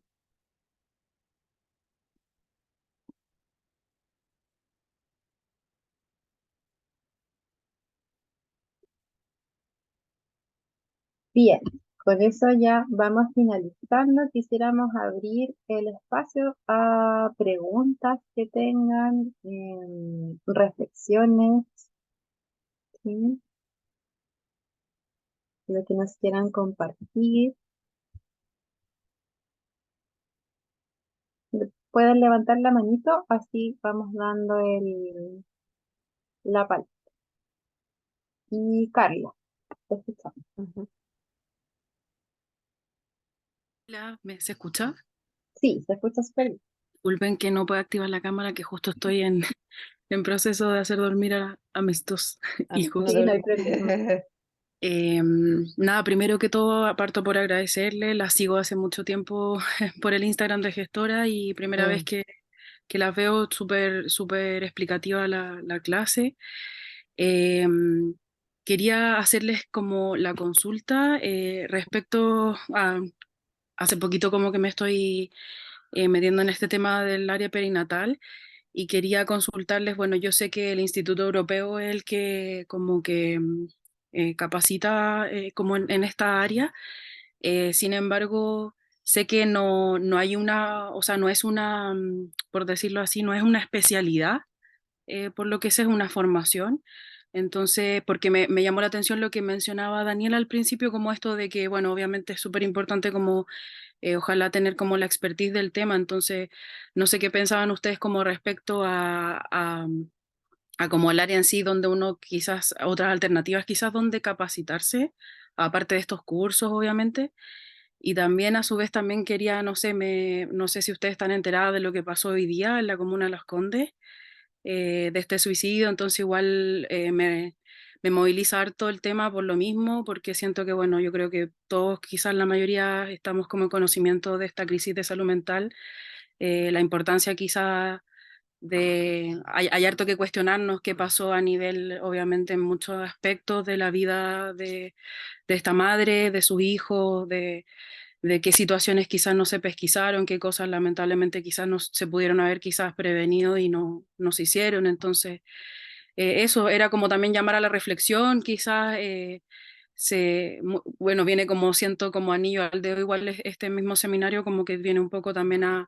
Bien, con eso ya vamos finalizando. Quisiéramos abrir el espacio a preguntas que tengan, reflexiones, ¿sí? Lo que nos quieran compartir. Pueden levantar la manito, así vamos dando la palabra. Y Carla, te escuchamos. Ujú. Hola, ¿se escucha? Sí, se escucha súper bien. Disculpen que no pueda activar la cámara, que justo estoy en proceso de hacer dormir a mis dos Ah, hijos. no Sí, te no hay problema. preocupes. Nada, primero que todo, aparto por agradecerle, la sigo hace mucho tiempo por el Instagram de Gestora y primera vez Mm, que las veo súper súper explicativa la clase. Em, Quería hacerles como la consulta respecto a, hace poquito como que me estoy metiendo en este tema del área perinatal y quería consultarles, bueno, yo sé que el Instituto Europeo es el que como que capacita como en esta área, sin embargo, sé que no hay una, o sea, no es una, por decirlo así, no es una especialidad, por lo que es una formación. Entonces, porque me llamó la atención lo que mencionaba Daniela al principio, como esto de que, bueno, obviamente es súper importante como ojalá tener como la expertise del tema. Entonces, no sé qué pensaban ustedes como respecto a como el área en sí, donde uno quizás, otras alternativas quizás donde capacitarse, aparte de estos cursos, obviamente. Y también a su vez también quería, no sé, no sé si ustedes están enterados de lo que pasó hoy día en la comuna de Las Condes, de este suicidio, entonces igual me moviliza harto el tema por lo mismo, porque siento que, bueno, yo creo que todos, quizás la mayoría, estamos como en conocimiento de esta crisis de salud mental, la importancia quizás hay harto que cuestionarnos qué pasó a nivel, obviamente, en muchos aspectos de la vida de esta madre, de sus hijos, de qué situaciones quizás no se pesquisaron, qué cosas lamentablemente quizás no se pudieron haber quizás prevenido y no se hicieron. Entonces, eso era como también llamar a la reflexión, quizás bueno, viene como siento como anillo al dedo igual este mismo seminario, como que viene un poco también a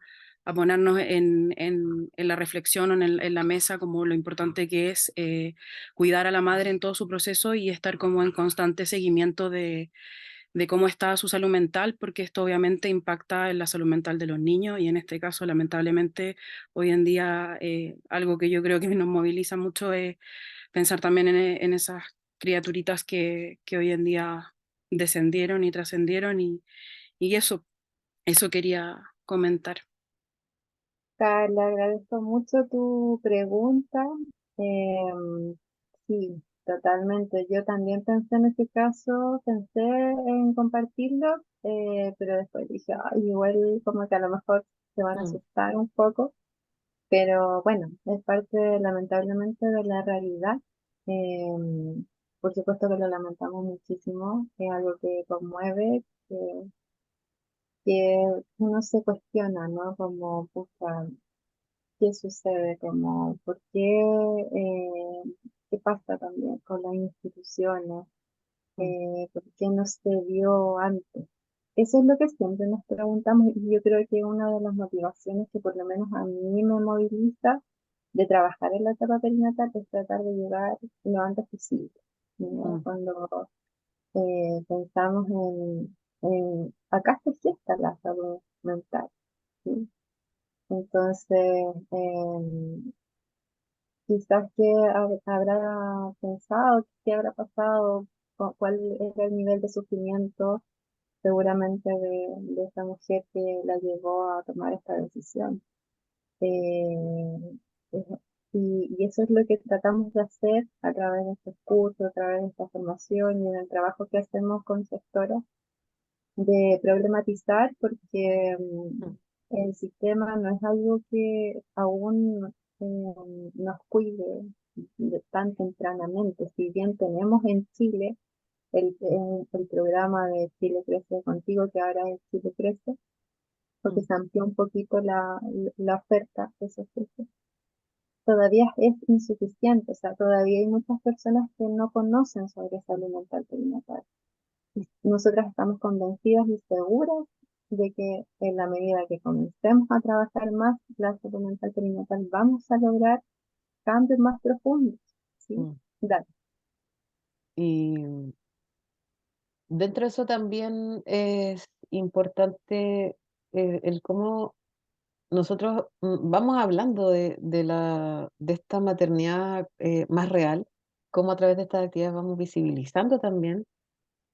ponernos en la reflexión o en la mesa como lo importante que es cuidar a la madre en todo su proceso y estar como en constante seguimiento de cómo está su salud mental, porque esto obviamente impacta en la salud mental de los niños y en este caso, lamentablemente, hoy en día algo que yo creo que nos moviliza mucho es pensar también en esas criaturitas que hoy en día descendieron y trascendieron y eso quería comentar. Carla, agradezco mucho tu pregunta. Sí, totalmente. Yo también pensé en este caso, pensé en compartirlo, pero después dije, "Ay, igual como que a lo mejor se van a mm, asustar un poco, pero bueno, es parte lamentablemente de la realidad. Por supuesto que lo lamentamos muchísimo, es algo que conmueve, que uno se cuestiona, ¿no? Como, pucha, ¿qué sucede? Como, ¿por qué? ¿Qué pasa también con las instituciones? mm, ¿Por qué no se vio antes? Eso es lo que siempre nos preguntamos y yo creo que una de las motivaciones que por lo menos a mí me moviliza de trabajar en la etapa perinatal es tratar de llegar lo antes posible. ¿No? mm, Cuando pensamos acá se gesta la salud mental, ¿sí? Entonces, quizás qué habrá pensado, qué habrá pasado, cuál era el nivel de sufrimiento seguramente de esa mujer que la llevó a tomar esta decisión. Eh, eh, y eso es lo que tratamos de hacer a través de estos cursos, a través de esta formación y en el trabajo que hacemos con sectores de problematizar porque mm, el sistema no es algo que aún nos cuide tan tempranamente. Si bien tenemos en Chile el programa de Chile Crece Contigo, que ahora es Chile Crece, porque mm, se amplió un poquito la oferta de esos cursos, todavía es insuficiente. O sea, todavía hay muchas personas que no conocen sobre salud mental perinatal. Nosotras estamos convencidas y seguras de que en la medida que comencemos a trabajar más la salud mental perinatal, vamos a lograr cambios más profundos, ¿sí? mm. Dale. Y dentro de eso también es importante el cómo nosotros vamos hablando de esta maternidad más real, cómo a través de estas actividades vamos visibilizando también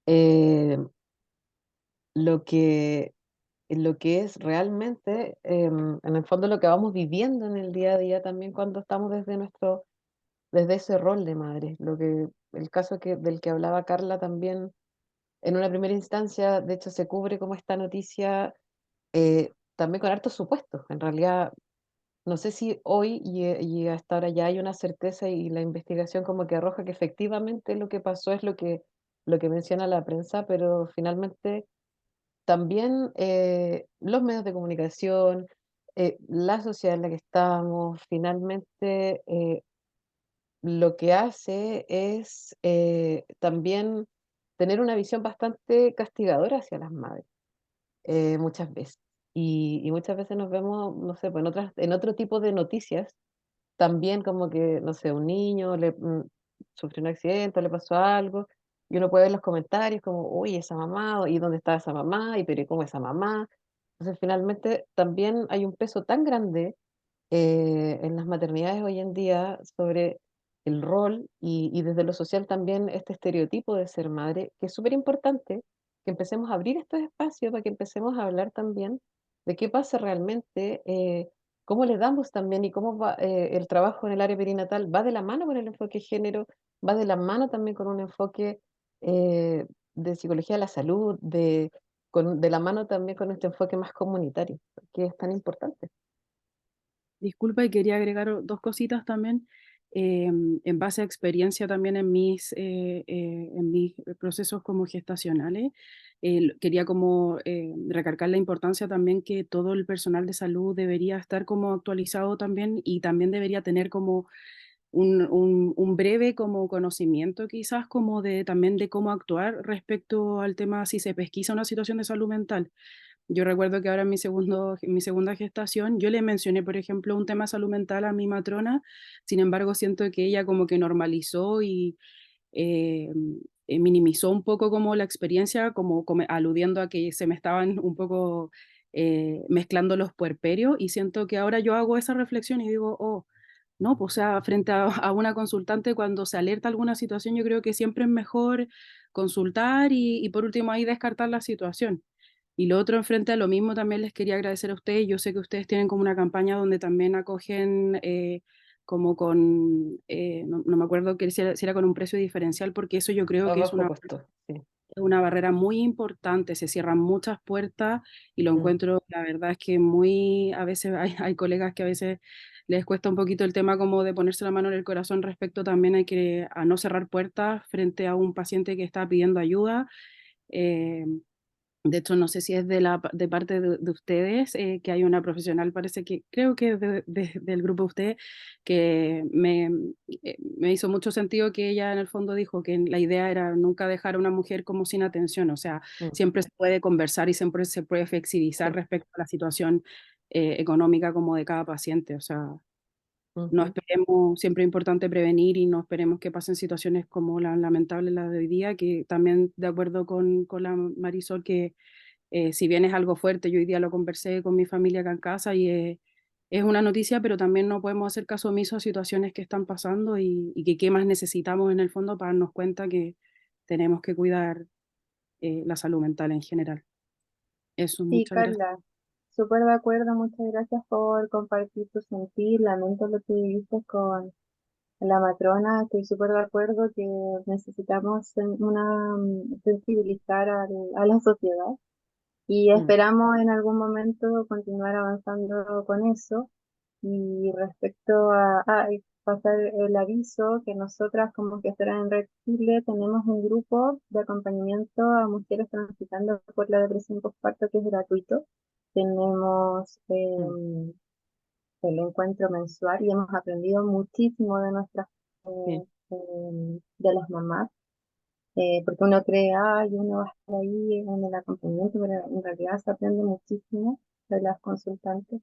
eh, lo que, lo que es realmente, en el fondo, lo que vamos viviendo en el día a día también cuando estamos desde nuestro desde ese rol de madre. El caso del que hablaba Carla también, en una primera instancia, de hecho, se cubre como esta noticia también con hartos supuestos. En realidad, no sé si hoy y hasta ahora ya hay una certeza y la investigación como que arroja que efectivamente lo que pasó es lo que menciona la prensa, pero finalmente también los medios de comunicación, la sociedad en la que estamos, finalmente lo que hace es también tener una visión bastante castigadora hacia las madres, muchas veces. Y muchas veces nos vemos, no sé, pues en otro tipo de noticias, también como que, no sé, un niño sufrió un accidente, le pasó algo, y uno puede ver los comentarios como, uy, esa mamá, y dónde está esa mamá, y pero ¿y cómo esa mamá? Entonces, finalmente, también hay un peso tan grande en las maternidades hoy en día sobre el rol y desde lo social también este estereotipo de ser madre, que es súper importante que empecemos a abrir estos espacios para que empecemos a hablar también de qué pasa realmente, cómo le damos también y cómo va, el trabajo en el área perinatal va de la mano con el enfoque género, va de la mano también con un enfoque de psicología de la salud, de la mano también con este enfoque más comunitario, que es tan importante. Disculpa, y quería agregar dos cositas también, en base a experiencia también en mis procesos como gestacionales. Quería como recalcar la importancia también que todo el personal de salud debería estar como actualizado también y también debería tener como un breve como conocimiento quizás como de también de cómo actuar respecto al tema si se pesquisa una situación de salud mental. Yo recuerdo que ahora en mi segunda gestación yo le mencioné, por ejemplo, un tema de salud mental a mi matrona, sin embargo siento que ella como que normalizó y eh, minimizó un poco como la experiencia, como aludiendo a que se me estaban un poco mezclando los puerperios y siento que ahora yo hago esa reflexión y digo, oh, no, pues o sea, frente a una consultante cuando se alerta alguna situación, yo creo que siempre es mejor consultar y por último ahí descartar la situación. Y lo otro, enfrente a lo mismo, también les quería agradecer a ustedes. Yo sé que ustedes tienen como una campaña donde también acogen como con, no me acuerdo que si era con un precio diferencial, porque eso yo creo A que es bajo costo, sí. una barrera muy importante, se cierran muchas puertas y lo Mm. encuentro, la verdad es que a veces hay colegas que a veces les cuesta un poquito el tema como de ponerse la mano en el corazón respecto también a no cerrar puertas frente a un paciente que está pidiendo ayuda. Eh, de hecho, no sé si es de parte de ustedes, que hay una profesional, parece que creo que es del grupo de ustedes, que me hizo mucho sentido que ella en el fondo dijo que la idea era nunca dejar a una mujer como sin atención, o sea, Mm. siempre se puede conversar y siempre se puede flexibilizar Sí. respecto a la situación económica como de cada paciente, o sea, no Ujú. esperemos, siempre es importante prevenir y no esperemos que pasen situaciones como la lamentable la de hoy día, que también de acuerdo con la Marisol, que si bien es algo fuerte, yo hoy día lo conversé con mi familia acá en casa y es una noticia, pero también no podemos hacer caso omiso a situaciones que están pasando y que qué más necesitamos en el fondo para darnos cuenta que tenemos que cuidar la salud mental en general. Eso, Sí, muchas gracias. Carla, súper de acuerdo, muchas gracias por compartir tu sentir, lamento lo que viviste con la matrona, estoy súper de acuerdo que necesitamos sensibilizar a la sociedad y Mm. esperamos en algún momento continuar avanzando con eso. Y respecto a pasar el aviso que nosotras como gestoras en Red Chile tenemos un grupo de acompañamiento a mujeres transitando por la depresión postparto que es gratuito. Tenemos Mm. el encuentro mensual y hemos aprendido muchísimo de nuestras Sí. de las mamás, porque uno cree, ay, uno va a estar ahí en el acompañamiento, pero en realidad se aprende muchísimo de las consultantes.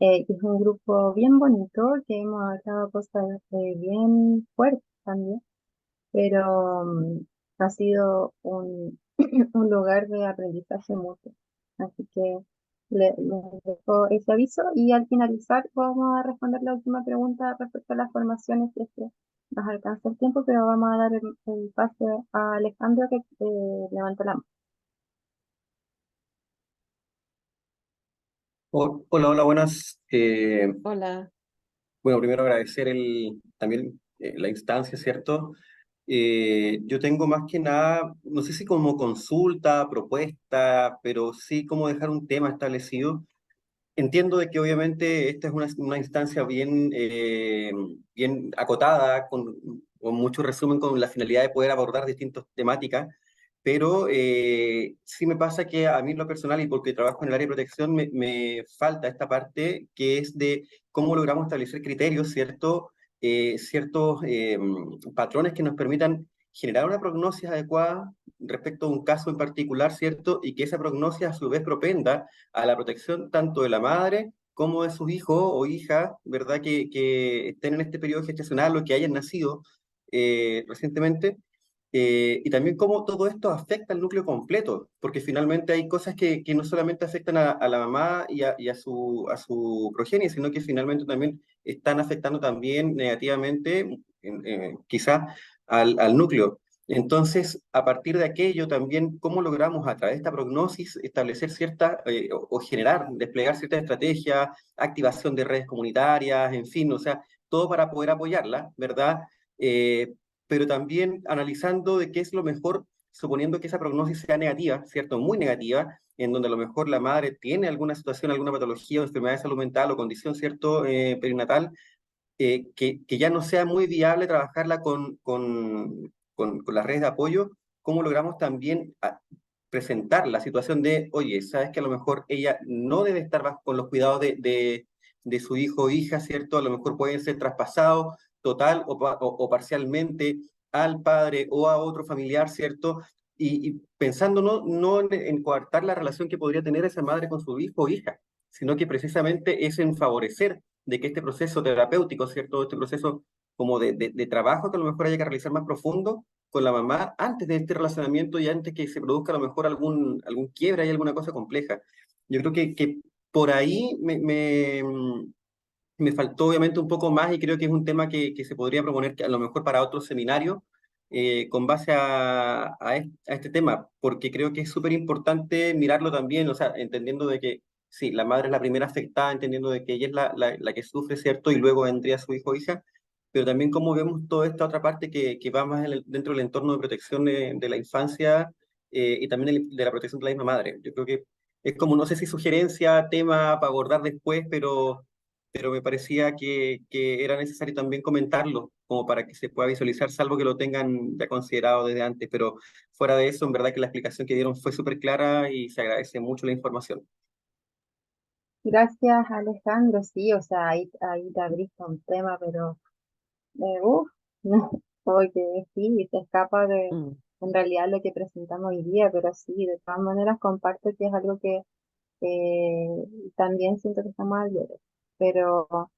Que es un grupo bien bonito, que hemos hablado cosas bien fuertes también, pero ha sido un lugar de aprendizaje mutuo. Así que les dejo ese aviso y al finalizar vamos a responder la última pregunta respecto a las formaciones, si es que nos alcanza el tiempo, pero vamos a dar el pase a Alejandro que levantó la mano. Hola, hola, buenas. Hola. Bueno, primero agradecer también la instancia, ¿cierto? Yo tengo más que nada, no sé si como consulta, propuesta, pero sí como dejar un tema establecido. Entiendo de que obviamente esta es una instancia bien, bien acotada, con mucho resumen, con la finalidad de poder abordar distintas temáticas, pero sí me pasa que a mí en lo personal y porque trabajo en el área de protección me falta esta parte que es de cómo logramos establecer criterios, ciertos patrones que nos permitan generar una prognosis adecuada respecto a un caso en particular, ¿cierto? Y que esa prognosis a su vez propenda a la protección tanto de la madre como de sus hijos o hijas, ¿verdad? Que estén en este periodo gestacional o que hayan nacido recientemente. Y también cómo todo esto afecta al núcleo completo, porque finalmente hay cosas que no solamente afectan a la mamá a su progenie, sino que finalmente también están afectando también negativamente, quizás al núcleo. Entonces, a partir de aquello también, ¿cómo logramos a través de esta prognosis establecer o generar, desplegar cierta estrategia, activación de redes comunitarias, en fin, o sea, todo para poder apoyarla, ¿verdad? Pero también analizando de qué es lo mejor, suponiendo que esa prognosis sea negativa, ¿cierto? Muy negativa, en donde a lo mejor la madre tiene alguna situación, alguna patología o enfermedad de salud mental o condición, ¿cierto? Perinatal, que ya no sea muy viable trabajarla con las redes de apoyo, ¿cómo logramos también presentar la situación de, oye, sabes que a lo mejor ella no debe estar con los cuidados de su hijo o hija, ¿cierto? A lo mejor pueden ser traspasados total o parcialmente al padre o a otro familiar, ¿cierto? Y pensando no en coartar la relación que podría tener esa madre con su hijo o hija, sino que precisamente es en favorecer de que este proceso terapéutico, ¿cierto? Este proceso como de trabajo que a lo mejor haya que realizar más profundo con la mamá antes de este relacionamiento y antes que se produzca a lo mejor algún quiebre y alguna cosa compleja. Yo creo que por ahí me faltó obviamente un poco más y creo que es un tema que se podría proponer que a lo mejor para otro seminario con base a este tema, porque creo que es súper importante mirarlo también, o sea, entendiendo de que sí, la madre es la primera afectada, entendiendo de que ella es la que sufre, ¿cierto? Y luego vendría su hijo o hija, pero también cómo vemos toda esta otra parte que va más dentro del entorno de protección de la infancia y también de la protección de la misma madre. Yo creo que es como, no sé si sugerencia, tema para abordar después, pero me parecía que era necesario también comentarlo, como para que se pueda visualizar, salvo que lo tengan ya considerado desde antes, pero fuera de eso, en verdad que la explicación que dieron fue súper clara y se agradece mucho la información. Gracias, Alejandro. Sí, o sea, ahí te abriste un tema, pero no, porque sí, se escapa de Mm. en realidad lo que presentamos hoy día, pero sí, de todas maneras comparto que es algo que también siento que estamos al debe. Pero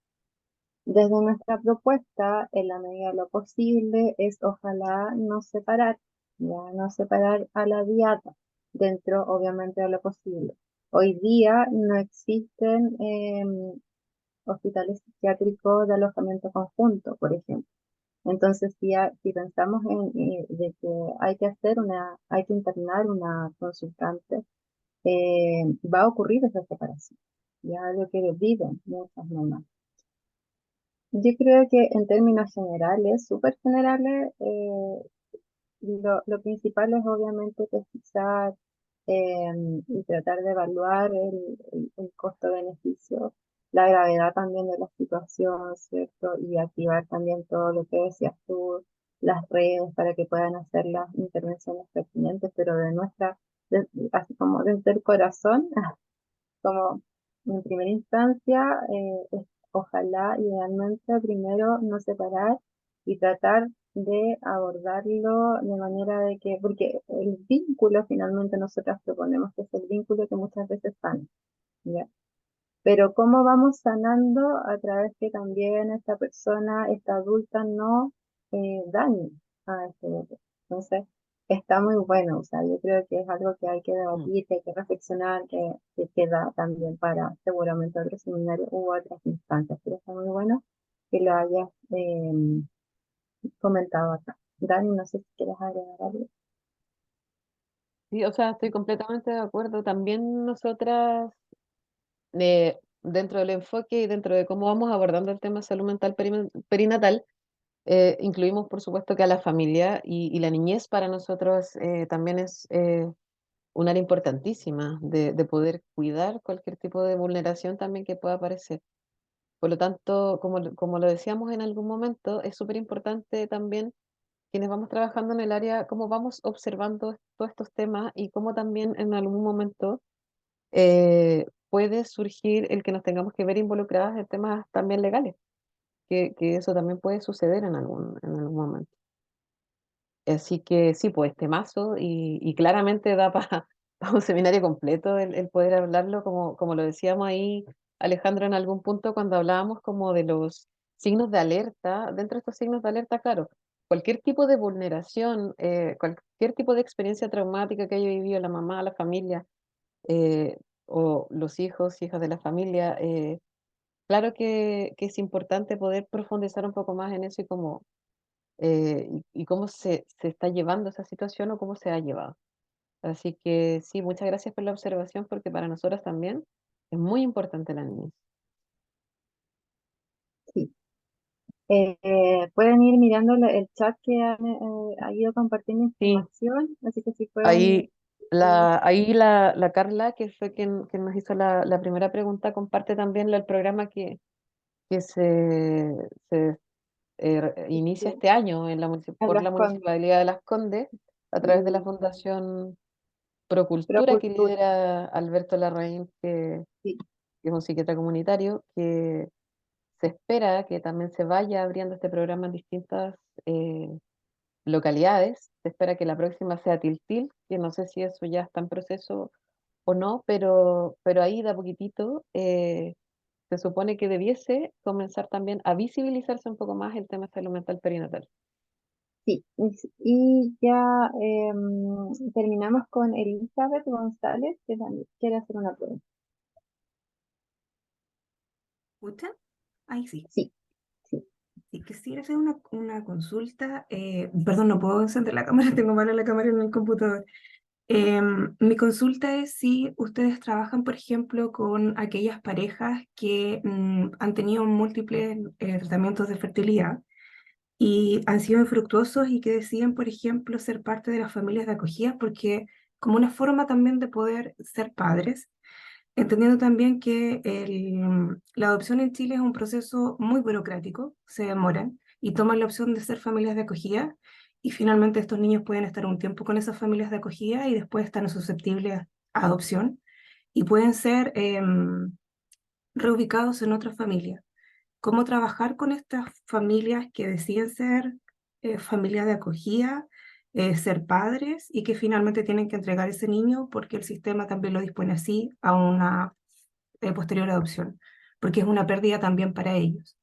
desde nuestra propuesta, en la medida de lo posible, es ojalá no separar, ya no separar a la dieta dentro, obviamente, de lo posible. Hoy día no existen hospitales psiquiátricos de alojamiento conjunto, por ejemplo. Entonces, si pensamos de que hay que internar una consultante, va a ocurrir esa separación. Ya lo que viven muchas mamás. Yo creo que en términos generales, súper generales, lo principal es obviamente pesquisar y tratar de evaluar el costo-beneficio, la gravedad también de la situación, ¿cierto? Y activar también todo lo que decías tú, las redes para que puedan hacer las intervenciones pertinentes, pero así como desde el corazón, como en primera instancia, ojalá idealmente primero no separar y tratar de abordarlo de manera de que, porque el vínculo finalmente nosotras proponemos que es el vínculo que muchas veces sana, ¿ya? Pero cómo vamos sanando a través que también esta persona, esta adulta, no dañe a este bebé. Entonces, está muy bueno, o sea, yo creo que es algo que hay que Mm. debatir, que hay que reflexionar, que queda también para seguramente otro seminario u otras instancias, pero está muy bueno que lo hayas comentado acá. Dani, no sé si quieres agregar algo. Sí, o sea, estoy completamente de acuerdo. También nosotras, dentro del enfoque y dentro de cómo vamos abordando el tema de salud mental perinatal, Incluimos, por supuesto, que a la familia y la niñez para nosotros también es un área importantísima de poder cuidar cualquier tipo de vulneración también que pueda aparecer. Por lo tanto, como lo decíamos en algún momento, es súper importante también quienes vamos trabajando en el área, cómo vamos observando todos estos temas y cómo también en algún momento puede surgir el que nos tengamos que ver involucradas en temas también legales, que eso también puede suceder en algún momento. Así que sí, pues temazo y claramente da para un seminario completo el poder hablarlo, como lo decíamos ahí, Alejandro, en algún punto cuando hablábamos como de los signos de alerta. Dentro de estos signos de alerta, claro, cualquier tipo de vulneración, cualquier tipo de experiencia traumática que haya vivido la mamá, la familia, eh, o los hijos, hijas de la familia, claro que es importante poder profundizar un poco más en eso y cómo y cómo se está llevando esa situación o cómo se ha llevado. Así que sí, muchas gracias por la observación porque para nosotros también es muy importante la niñez. Sí. Pueden ir mirando el chat que ha ido compartiendo Sí, información, así que si pueden, ahí la Carla, que fue quien nos hizo la primera pregunta, comparte también el programa que se inicia este año por las la Municipalidad de Las Condes a través de la y Fundación Procultura que Procultura. lidera Alberto Larraín, Sí, que es un psiquiatra comunitario, que se espera que también se vaya abriendo este programa en distintas eh, localidades. Se espera que la próxima sea Tiltil, que no sé si eso ya está en proceso o no, pero ahí de a poquitito se supone que debiese comenzar también a visibilizarse un poco más el tema de salud mental perinatal. sí. Y ya terminamos con Elizabeth González, que también quiere hacer una pregunta. ¿Escuchan? Ahí sí. Sí, sí. Si quisiera hacer una consulta, perdón, no puedo encender la cámara, tengo mala la cámara en el computador. Mi consulta es si ustedes trabajan, por ejemplo, con aquellas parejas que han tenido múltiples tratamientos de fertilidad y han sido infructuosos y que deciden, por ejemplo, ser parte de las familias de acogida, porque como una forma también de poder ser padres. Entendiendo también que la adopción en Chile es un proceso muy burocrático, se demoran y toman la opción de ser familias de acogida y finalmente estos niños pueden estar un tiempo con esas familias de acogida y después están susceptibles a adopción y pueden ser reubicados en otra familia. ¿Cómo trabajar con estas familias que deciden ser familias de acogida, ser padres y que finalmente tienen que entregar ese niño porque el sistema también lo dispone así a una posterior adopción, porque es una pérdida también para ellos?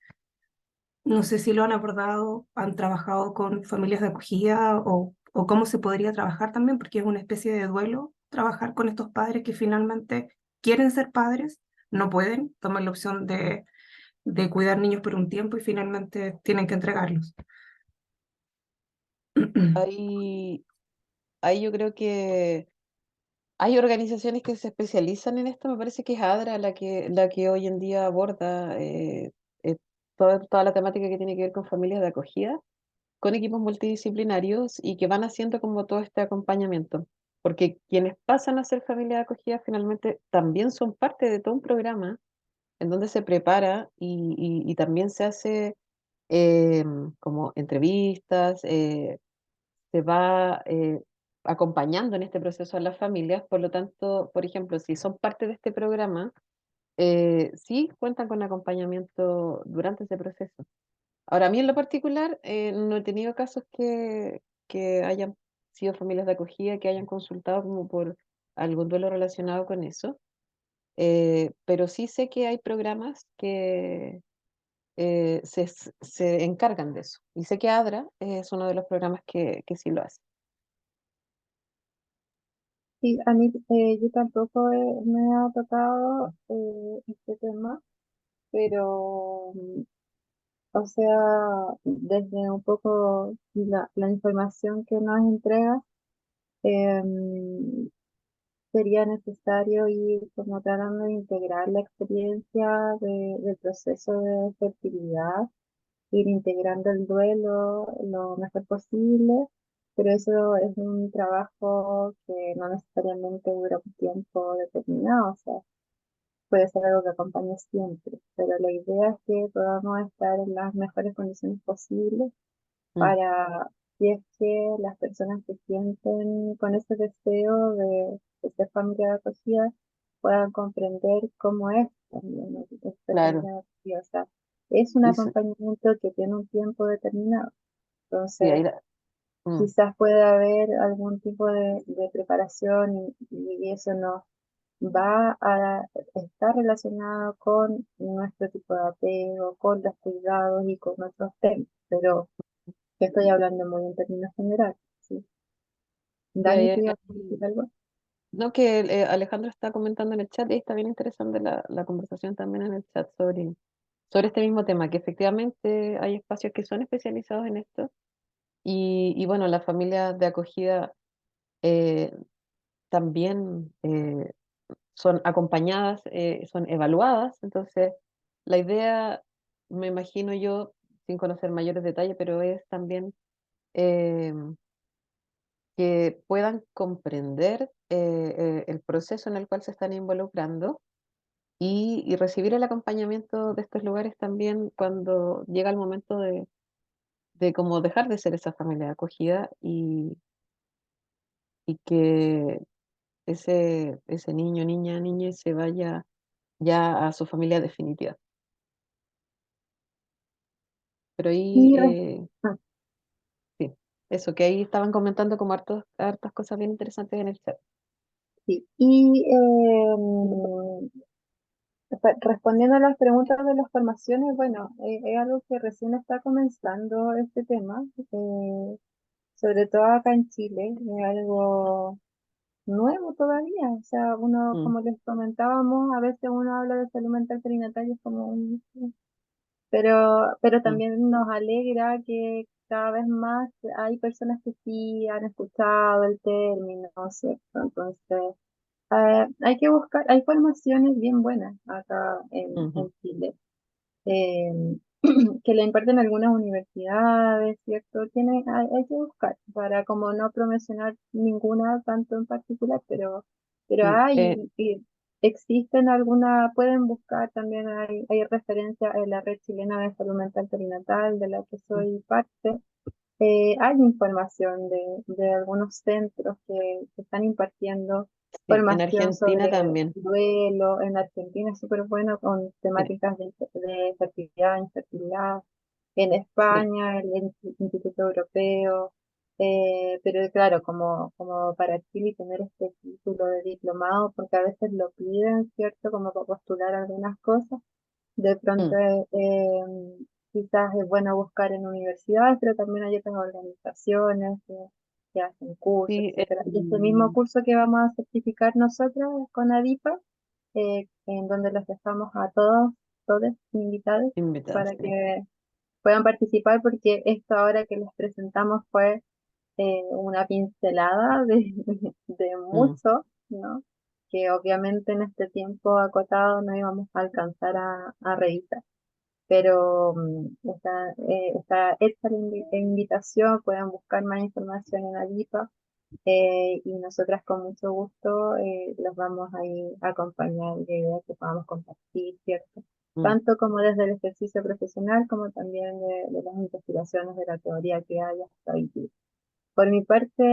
No sé si lo han abordado, han trabajado con familias de acogida o cómo se podría trabajar también, porque es una especie de duelo trabajar con estos padres que finalmente quieren ser padres, no pueden, toman la opción de cuidar niños por un tiempo y finalmente tienen que entregarlos. Ahí, ahí yo creo que hay organizaciones que se especializan en esto. Me parece que es ADRA la que hoy en día aborda toda la temática que tiene que ver con familias de acogida, con equipos multidisciplinarios y que van haciendo como todo este acompañamiento. Porque quienes pasan a ser familia de acogida finalmente también son parte de todo un programa en donde se prepara y también se hace eh, como entrevistas, se va acompañando en este proceso a las familias. Por lo tanto, por ejemplo, si son parte de este programa, sí cuentan con acompañamiento durante ese proceso. Ahora, a mí en lo particular, no he tenido casos que hayan sido familias de acogida, que hayan consultado como por algún duelo relacionado con eso, pero sí sé que hay programas que se encargan de eso. Y sé que ADRA es uno de los programas que sí lo hace. Sí, a mí yo tampoco me ha tocado este tema, pero o sea, desde un poco la información que nos entrega, em, sería necesario ir como tratando de integrar la experiencia del proceso de fertilidad ir integrando el duelo lo mejor posible, pero eso es un trabajo que no necesariamente dura un tiempo determinado, o sea, puede ser algo que acompañe siempre, pero la idea es que podamos estar en las mejores condiciones posibles Mm, para, si es que las personas que sienten con ese deseo de ser familia de acogida puedan comprender cómo es también, ¿no? Ser claro. familia de acogida. O sea, es un Y acompañamiento que tiene un tiempo determinado. sí, Entonces, mm, quizás pueda haber algún tipo de preparación y eso no va a estar relacionado con nuestro tipo de apego, con los cuidados y con nuestros temas, pero yo estoy hablando muy en términos generales, ¿sí? sí, Dani, ¿tú ibas a decir algo? no, que Alejandro está comentando en el chat y está bien interesante la conversación también en el chat sobre este mismo tema, que efectivamente hay espacios que son especializados en esto y bueno, las familias de acogida eh, también son acompañadas, son evaluadas, entonces la idea, me imagino yo, sin conocer mayores detalles, pero es también eh, que puedan comprender el proceso en el cual se están involucrando y recibir el acompañamiento de estos lugares también cuando llega el momento de como dejar de ser esa familia de acogida y que ese niño, niña, niña se vaya ya a su familia definitiva. Pero ahí, Y, ah, sí, eso, que ahí estaban comentando como hartas cosas bien interesantes en el chat. sí. Y respondiendo a las preguntas de las formaciones, bueno, es algo que recién está comenzando este tema, sobre todo acá en Chile, es algo nuevo todavía. O sea, uno, Mm, como les comentábamos, a veces uno habla de salud mental perinatal y es como un... pero mm, también nos alegra que cada vez más hay personas que sí han escuchado el término, ¿cierto? Entonces, hay que buscar, hay formaciones bien buenas acá ujú. en Chile, eh, que le imparten algunas universidades, ¿cierto? Hay que buscar para como no promocionar ninguna tanto en particular, pero Mm, y existen algunas, pueden buscar también, hay referencia en la Red Chilena de Salud Mental Perinatal, de la que mm, soy parte. Hay información de algunos centros que están impartiendo sí, en formación Argentina sobre también. duelo. En Argentina es súper bueno con Sí, temáticas de fertilidad, infertilidad. En sí. España, el Instituto Europeo. Pero claro, como para Chile tener este título de diplomado, porque a veces lo piden, ¿cierto? Como para postular algunas cosas. De pronto, Mm, quizás es bueno buscar en universidades, pero también hay otras organizaciones que hacen cursos, sí, etcétera. Y este mismo curso que vamos a certificar nosotros con ADIPA, en donde los dejamos a todos invitados invitados, para sí. que puedan participar, porque esto ahora que les presentamos fue una pincelada de Mm, mucho, ¿no? Que obviamente en este tiempo acotado no íbamos a alcanzar a revisar. Pero está hecha la invitación, pueden buscar más información en Alipa, y nosotras con mucho gusto los vamos a ir a acompañar de ideas que podamos compartir, ¿cierto? mm. Tanto como desde el ejercicio profesional como también de las investigaciones de la teoría que hay hasta hoy día. Por mi parte,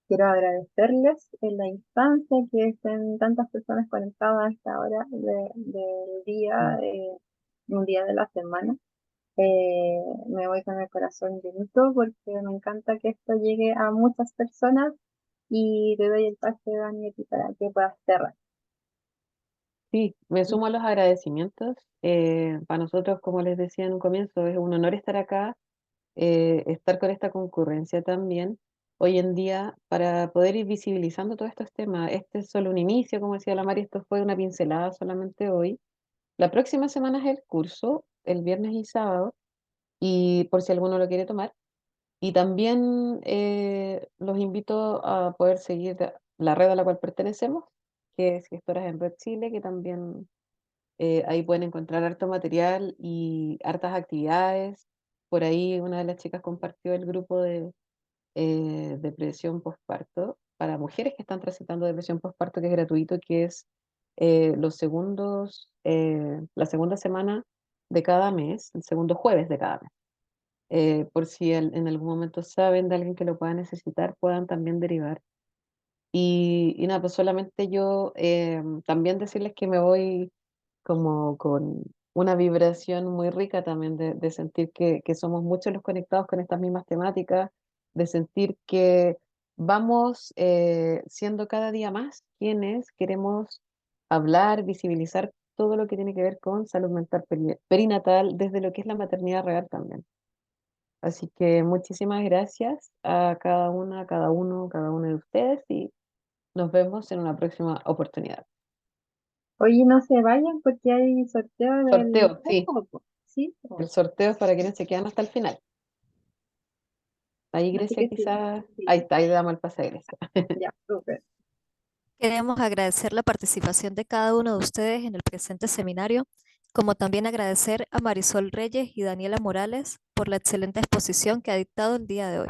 quiero agradecerles en la instancia que estén tantas personas conectadas a esta hora del día, Mm. un día de la semana. Me voy con el corazón llenito porque me encanta que esto llegue a muchas personas y te doy el pase, Dani, a ti para que puedas cerrar. Sí, me sumo a los agradecimientos. Para nosotros, como les decía en un comienzo, es un honor estar acá, estar con esta concurrencia también hoy en día para poder ir visibilizando todos estos temas. Este es solo un inicio, como decía la Mari, esto fue una pincelada solamente hoy. La próxima semana es el curso, el viernes y sábado, y por si alguno lo quiere tomar. Y también los invito a poder seguir la red a la cual pertenecemos, que es Gestoras en Red Chile, que también Ahí pueden encontrar harto material y hartas actividades. Por ahí una de las chicas compartió el grupo de depresión postparto para mujeres que están transitando depresión postparto, que es gratuito, que es la segunda semana de cada mes, el segundo jueves de cada mes. Por si en algún momento saben de alguien que lo pueda necesitar, puedan también derivar. Y nada, pues solamente yo también decirles que me voy como con una vibración muy rica también de sentir que somos muchos los conectados con estas mismas temáticas, de sentir que vamos siendo cada día más quienes queremos hablar, visibilizar todo lo que tiene que ver con salud mental perinatal desde lo que es la maternidad real también. Así que muchísimas gracias a cada una, a cada uno, cada una de ustedes y nos vemos en una próxima oportunidad. Oye, no se vayan porque hay sorteo del Sorteo, sí. juego, ¿sí? El sorteo es para quienes se quedan hasta el final. Ahí Así Grecia que sí, quizás. sí, Ahí está, ahí le damos el pase a Grecia. ya, súper. Queremos agradecer la participación de cada uno de ustedes en el presente seminario, como también agradecer a Marisol Reyes y Daniela Morales por la excelente exposición que ha dictado el día de hoy.